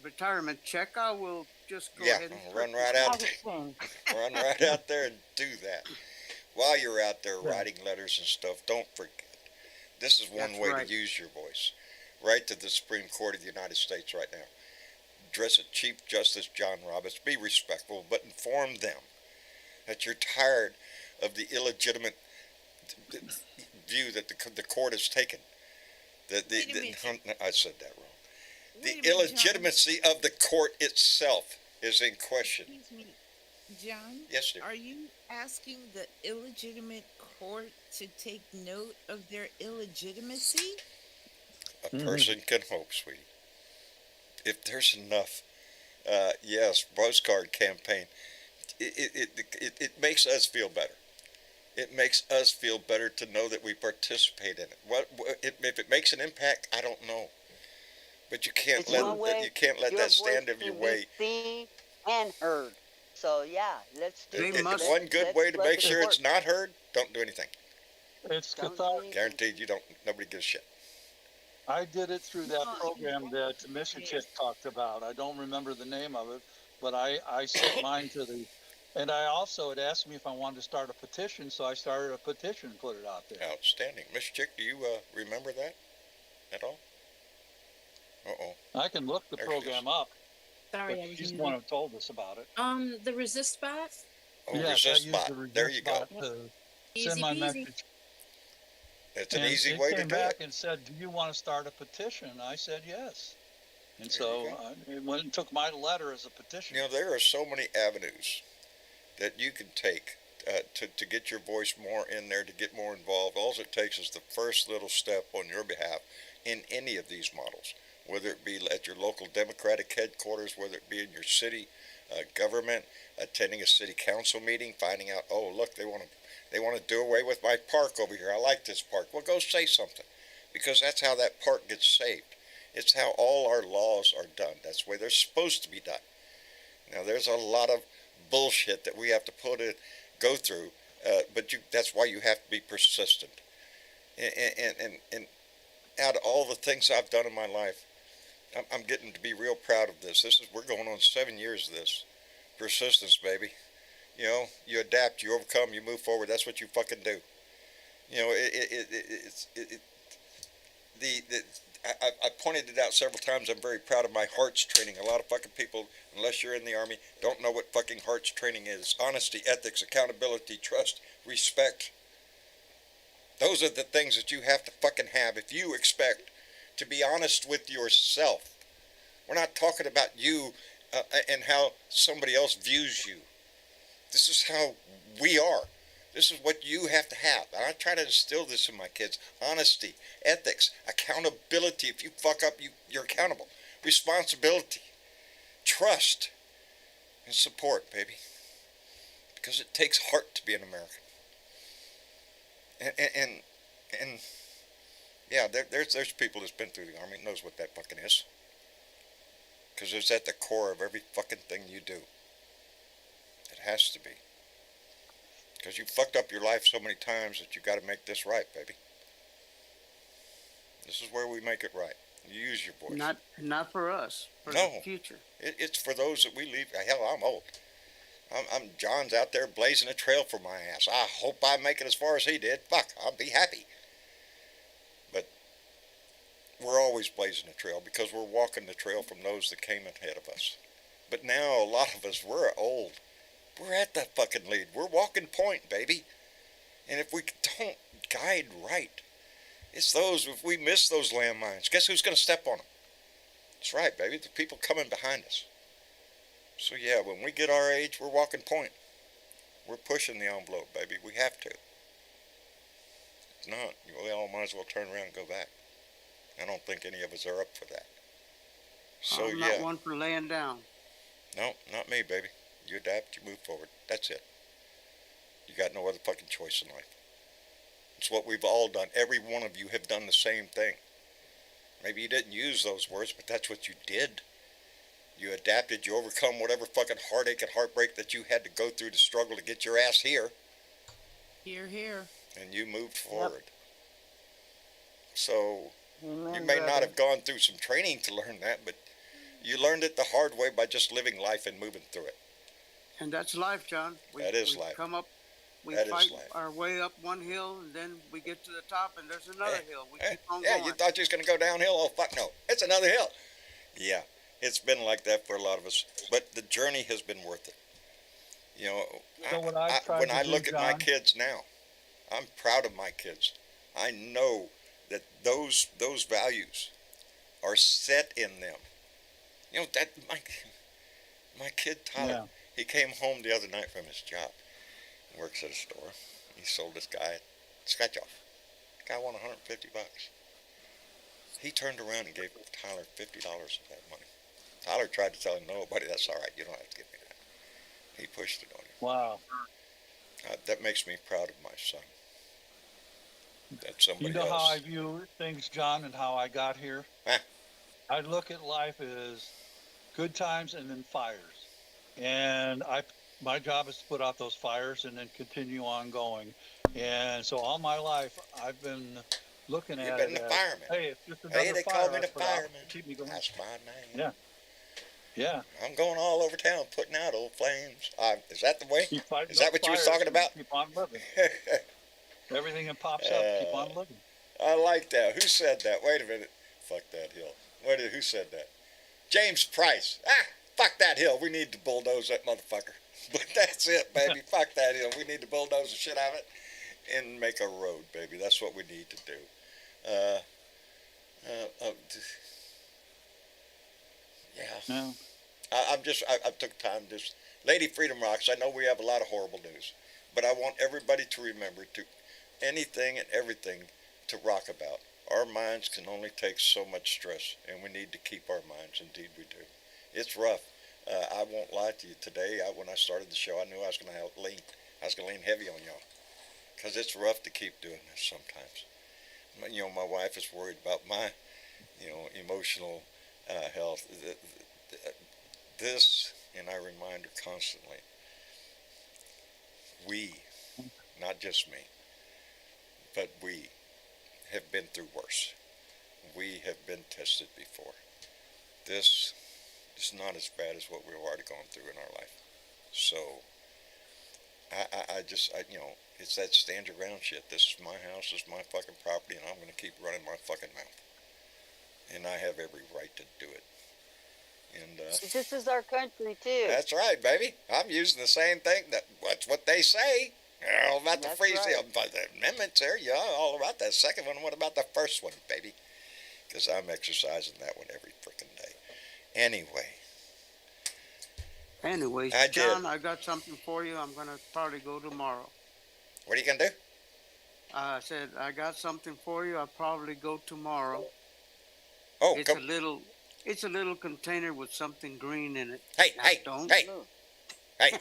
retirement check, I will just go Yeah, ahead and run purchase right one. out Other thing. Run right out there and do that. While you're out there Yeah. writing letters and stuff, don't forget. This is one That's way right. to use your voice. Write to the Supreme Court of the United States right now. Address it Chief Justice John Roberts. Be respectful, but inform them that you're tired of the illegitimate view that the court has taken. Wait a minute. I said that wrong. Wait a The minute, John. illegitimacy of the court itself is in question. Excuse me, John. Yes, dear. Are you asking the illegitimate court to take note of their illegitimacy? A person can hope, sweetie. If there's enough, yes, postcard campaign. It makes us feel better. It makes us feel better to know that we participate in it. If it makes an impact, I don't know. But you can't It's let one way you can't let your that stand voice in your can way. be seen and heard. So yeah, let's do They this. must- One good Let's way to let make it sure it's work. not heard, don't do anything. It's Don't do cathartic. anything. Guaranteed you don't. Nobody gives a shit. I did it through that No, program that Mr. Chick talked about. I don't remember the name of it, but I sent mine to the, and I also had asked me if I wanted to start a petition, so I started a petition and put it out there. Outstanding, Miss Chick. Do you remember that at all? Uh-oh. I can look the There she is. program up, Sorry, but I was she's the muted. one who told us about it. The resist bot. Oh, Yes, I resist used bot. the There resist you go. bot to Easy send my peasy. message. It's an And easy it way to came do back it. and said, "Do you want to start a petition?" I said yes, and There you so it went and took my letter as a petition. You know, there are so many avenues that you can take to get your voice more in there, to get more involved. All it takes is the first little step on your behalf in any of these models, whether it be at your local Democratic headquarters, whether it be in your city government, attending a city council meeting, finding out, oh, look, they want to do away with my park over here. I like this park. Well, go say something, because that's how that park gets saved. It's how all our laws are done. That's the way they're supposed to be done. Now, there's a lot of bullshit that we have to go through, but that's why you have to be persistent. And out of all the things I've done in my life, I'm getting to be real proud of this. We're going on 7 years of this. Persistence, baby. You know, you adapt, you overcome, you move forward. That's what you fucking do. You know, I pointed it out several times. I'm very proud of my hearts training. A lot of fucking people, unless you're in the Army, don't know what fucking hearts training is. Honesty, ethics, accountability, trust, respect. Those are the things that you have to fucking have if you expect to be honest with yourself. We're not talking about you and how somebody else views you. This is how we are. This is what you have to have. And I try to instill this in my kids. Honesty, ethics, accountability. If you fuck up, you're accountable. Responsibility, trust, and support, baby. Because it takes heart to be an American. And yeah, there's people that's been through the Army, knows what that fucking is. Because it's at the core of every fucking thing you do. It has to be. Because you fucked up your life so many times that you got to make this right, baby. This is where we make it right. You use your voice. Not for us. For No. the future. It's for those that we leave. Hell, I'm old. John's out there blazing a trail for my ass. I hope I make it as far as he did. Fuck, I'll be happy. But we're always blazing a trail because we're walking the trail from those that came ahead of us. But now a lot of us, we're old. We're at that fucking lead. We're walking point, baby. And if we don't guide right, it's those, if we miss those landmines, guess who's going to step on them? That's right, baby. The people coming behind us. So yeah, when we get our age, we're walking point. We're pushing the envelope, baby. We have to. If not, we all might as well turn around and go back. I don't think any of us are up for that. So I'm yeah. not one for laying down. No, not me, baby. You adapt, you move forward. That's it. You got no other fucking choice in life. It's what we've all done. Every one of you have done the same thing. Maybe you didn't use those words, but that's what you did. You adapted, you overcome whatever fucking heartache and heartbreak that you had to go through to struggle to get your ass here. Here, here. and you moved forward. So Amen, you may not brother. have gone through some training to learn that, but you learned it the hard way by just living life and moving through it. And that's life, John. That is we life. come up, we That is fight life. our way up one hill, and then we get to the top, and there's another hill. We keep on Yeah, going. you thought you was going to go downhill? Oh, fuck no. It's another hill. Yeah, it's been like that for a lot of us. But the journey has been worth it. You know, So what I've tried when to I do, look at my John- kids now, I'm proud of my kids. I know that those values are set in them. You know, that my kid Tyler, Yeah. he came home the other night from his job. He works at a store. He sold this guy a scratch off. The guy won $150. He turned around and gave Tyler $50 of that money. Tyler tried to tell him, "No, buddy, that's all right. You don't have to give me that." He pushed it on him. Wow. That makes me proud of my son. That somebody You know else. how I view things, John, and how I got here? Huh? I look at life as good times and then fires. And my job is to put out those fires and then continue on going. And so all my life, I've been looking You've at been it the as, fireman. hey, it's just another Hey, they fire call me I the put out fireman. to keep me going. That's my name. Yeah. Yeah. I'm going all over town putting out old flames. Is that the way? Keep fighting Is that those what you was fires talking and about? Keep on living. Everything that pops up, keep on living. I like that. Who said that? Wait a minute. Fuck that hill. Who said that? James Price. Fuck that hill. We need to bulldoze that motherfucker. But that's it, baby. Fuck that hill. We need to bulldoze the shit out of it and make a road, baby. That's what we need to do. Yeah. I took time just, Lady Freedom Rocks, I know we have a lot of horrible news, but I want everybody to remember to anything and everything to rock about. Our minds can only take so much stress, and we need to keep our minds. Indeed we do. It's rough. I won't lie to you. Today, when I started the show, I knew I was going to lean heavy on y'all, because it's rough to keep doing this sometimes. You know, my wife is worried about my, emotional health. This, and I remind her constantly, we, not just me, but we have been through worse. We have been tested before. This is not as bad as what we've already gone through in our life. So, it's that stand your ground shit. This is my house, this is my fucking property, and I'm going to keep running my fucking mouth. And I have every right to do it. And This is our country too. that's right, baby. I'm using the same thing. That's what they say. All about the That's free right. but the amendments there. Yeah, all about that second one. What about the first one, baby? Because I'm exercising that one every freaking day. Anyway, Anyways, I did. John, I got something for you. I'm gonna probably go tomorrow. what are you gonna do? I said I got something for you. I'll probably go tomorrow. Oh, It's a little container with something green in it. Hey, Now, hey, don't. hey, hey!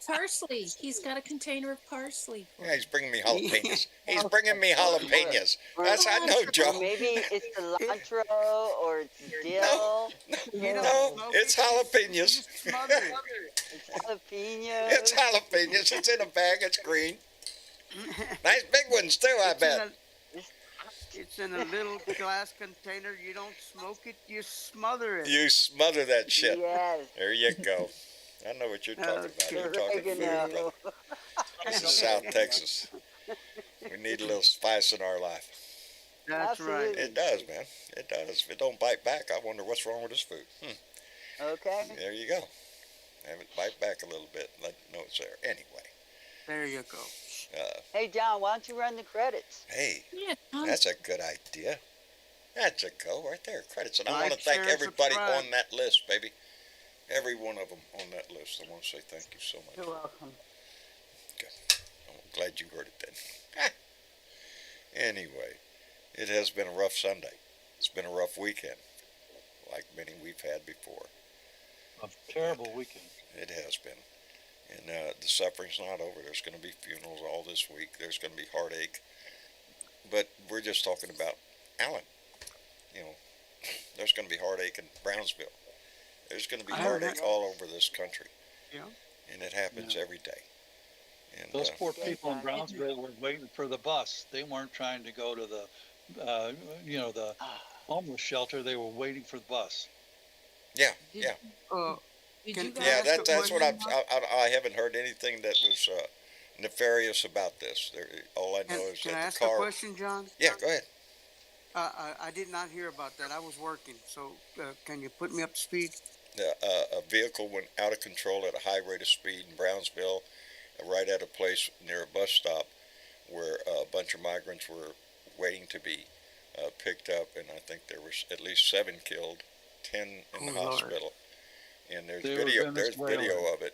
Parsley. He's got a container of parsley. Yeah, he's bringing me jalapenos. He's bringing me jalapenos. That's I know, Or Joe. maybe it's cilantro or it's dill. No, it's jalapenos. Smother it. It's jalapenos. It's jalapenos. It's in a bag. It's green. Nice big ones too, I bet. It's in a little glass container. You don't smoke it, you smother it. You smother that shit. Yes. There you go. I know what you're talking about. You're talking food, Oregano. brother. This is South Texas. We need a little spice in our life. That's right. Absolutely. It does, man. It does. If it don't bite back, I wonder what's wrong with this food. Okay. There you go. Have it bite back a little bit. Let it know it's there. Anyway. There you go. Hey, John, why don't you run the credits? Hey, Yeah, Tom. that's a good idea. That's a go right there. Credits. And I want to Like, thank share, and everybody subscribe. on that list, baby. Every one of them on that list. I want to say thank you so much. You're welcome. I'm glad you heard it then. Anyway, it has been a rough Sunday. It's been a rough weekend, like many we've had before. A terrible weekend. It has been. And the suffering's not over. There's going to be funerals all this week. There's going to be heartache. But we're just talking about Allen. You know, there's going to be heartache in Brownsville. There's going to be I heard heartache that. all over this country. Yeah. And it happens every day. And Those poor Dead people in guy. Brownsville were waiting for the bus. They weren't trying to go to the homeless shelter. They were waiting for the bus. yeah, Did yeah, Uh, did can you can yeah. I guys ask a That's what question? I haven't heard anything that was nefarious about this. All I Can know is can that I the ask a car. question, John? Yeah, go ahead. I did not hear about that. I was working, so can you put me up to speed? A vehicle went out of control at a high rate of speed in Brownsville, right at a place near a bus stop where a bunch of migrants were waiting to be picked up, and I think there was at least 7 killed, 10 in Oh the Lord. hospital. And there's They were video. There's Venezuelan. video of it.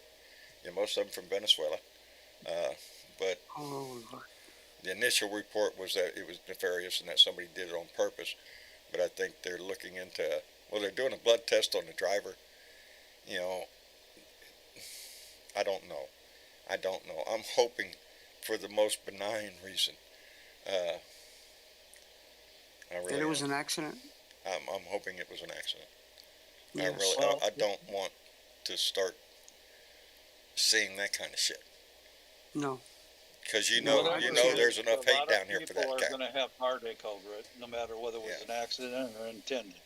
Yeah, most of them from Venezuela. But Oh Lord. the initial report was that it was nefarious and that somebody did it on purpose. But I think they're looking into. Well, they're doing a blood test on the driver. You know, I don't know. I don't know. I'm hoping for the most benign reason. I really That it was am. an accident? I'm hoping it was an accident. I Yes. really. Well, I don't want to start seeing that kind of shit. No. Because you No, know, I you know, understand. there's enough a hate lot down of here for people that are guy. going to have heartache over it, no matter whether it was Yeah. an accident or intended.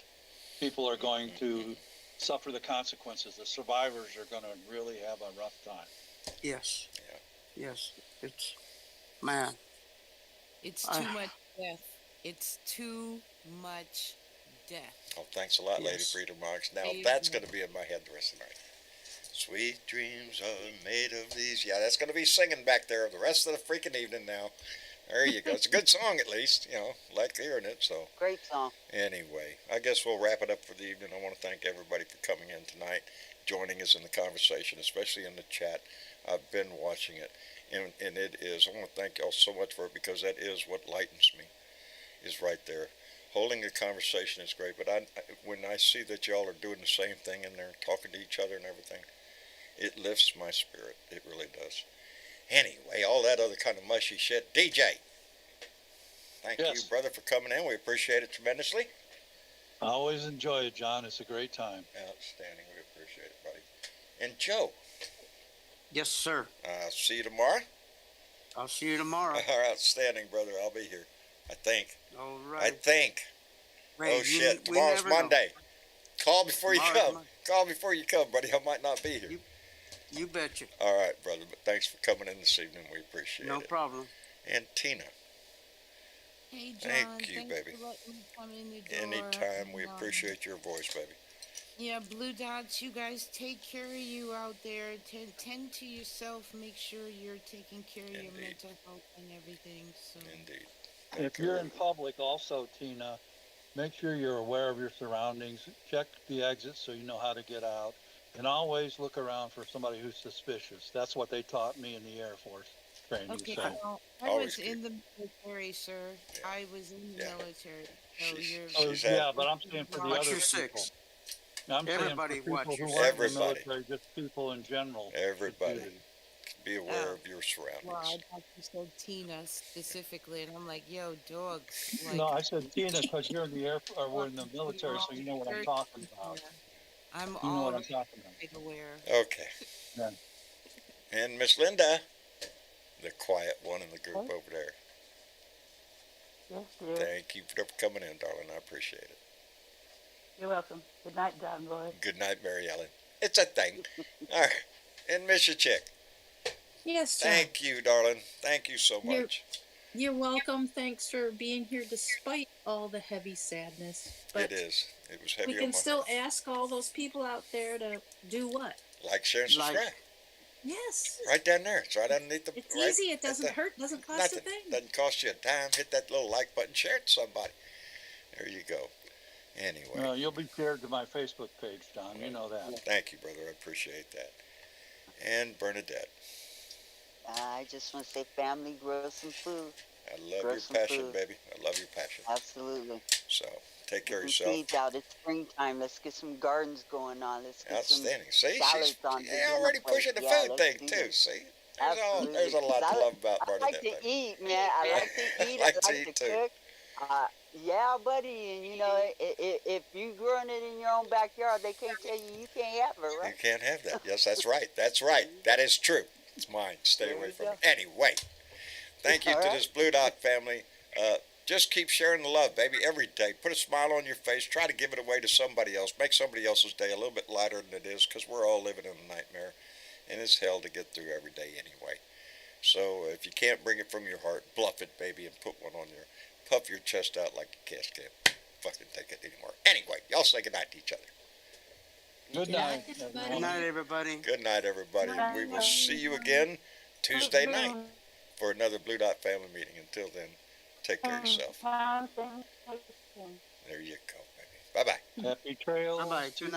People are going to suffer the consequences. The survivors are going to really have a rough time. Yes. Yeah. Yes. It's man. It's I- too much death. It's too much death. Oh, thanks a lot, Lady Yes. Freedom Marks. Now There you that's go. going to be in my head the rest of the night. Sweet dreams are made of these. Yeah, that's going to be singing back there the rest of the freaking evening now. There you go. It's a good song at least, you know, like hearing it. So Great song. anyway, I guess we'll wrap it up for the evening. I want to thank everybody for coming in tonight, joining us in the conversation, especially in the chat. I've been watching it, and it is. I want to thank y'all so much for it because that is what lightens me, is right there. Holding a conversation is great, but when I see that y'all are doing the same thing in there, talking to each other and everything, it lifts my spirit. It really does. Anyway, all that other kind of mushy shit. DJ, thank you, Yes. brother, for coming in. We appreciate it tremendously. I always enjoy it, John. It's a great time. Outstanding. We appreciate it, buddy. And Joe, Yes, sir. see you tomorrow. I'll see you tomorrow. Outstanding, brother. I'll be here. I think. All I right. think. Hey, Oh, shit. we Tomorrow's never know. Monday. Call before you Tomorrow's come. Mon- Call before you come, buddy. I might not be here. You betcha. All right, brother. But thanks for coming in this evening. We appreciate No it. problem. And Tina, Hey, John. Thank you, thanks baby. for letting me come in the door. anytime, we and, appreciate your voice, baby. Yeah, Blue Dots, you guys take care of you out there. Tend to yourself. Make sure you're taking care of your Indeed. mental health and everything. So. Indeed. If you're in public also, Tina, make sure you're aware of your surroundings. Check the exits so you know how to get out. And always look around for somebody who's suspicious. That's what they taught me in the Air Force training. Okay, So well, I Always was in the military, sir. Yeah. I was in the Yeah. military. So She's- you're. Oh, She's had- yeah, but I'm saying for the Watch other your people. six. I'm Everybody saying for watch people your who six. aren't in the Everybody. military, just people in general. Everybody. should do. Be aware Oh. of your Well, surroundings. I thought you said Tina specifically, and I'm like, yo, dog. Like, No, I said Tina because you're in the air, or we're in the military, so you know what I'm talking about. I'm You know what I'm already talking about. aware. Okay. Yeah. And Miss Linda, the quiet one in the group over there. Yes, dear. Thank you for coming in, darling. I appreciate it. You're welcome. Good night, John Boy. Good night, Mary Ellen. It's a thing. All right. And Miss your chick. Yes, John. Thank you, darling. Thank you so You're- much. You're welcome. Thanks for being here despite all the heavy sadness. But It is. It was heavy we on can my still heart. ask all those people out there to do what? Like, share, and Like- subscribe. Yes. Right down there. It's right underneath the. It's right easy. It at doesn't the- hurt. Doesn't cost Nothing. a thing. Doesn't cost you a dime. Hit that little like button. Share it to somebody. There you go. Anyway. You'll be shared to my Facebook page, John. You know that. Thank you, brother. I appreciate that. And Bernadette, I just want to say, family, grow some food. I love Grow your some passion, food. baby. I love your passion. Absolutely. So take care of Some yourself. seeds out. It's springtime. Let's get some gardens going on. Let's get Outstanding. See, salads she's on the already dinner plate. pushing the Yeah, food let's thing do too. that. See, Absolutely. there's a lot to I love about I Bernadette. like to baby. eat, man. I like to eat. I I like like to to eat, too. cook. Yeah, buddy. And you know, if you growing it in your own backyard, they can't tell you you can't have it, You right? can't have that. Yes, that's right. That's right. That is true. It's mine. Stay There away you from go. it. Anyway, thank you All to right. this Blue Dot family. Just keep sharing the love, baby, every day. Put a smile on your face. Try to give it away to somebody else. Make somebody else's day a little bit lighter than it is, because we're all living in a nightmare, and it's hell to get through every day anyway. So if you can't bring it from your heart, bluff it, baby, and put one on your, puff your chest out like a cast can't fucking take it anymore. Anyway, y'all say goodnight to each other. Good Good night, night, everyone. Good night, everybody. Good night, everybody. And we will see you again Tuesday night for another Blue Dot family meeting. Until then, take care of yourself. There you go, baby. Bye-bye. Happy trails. Bye bye.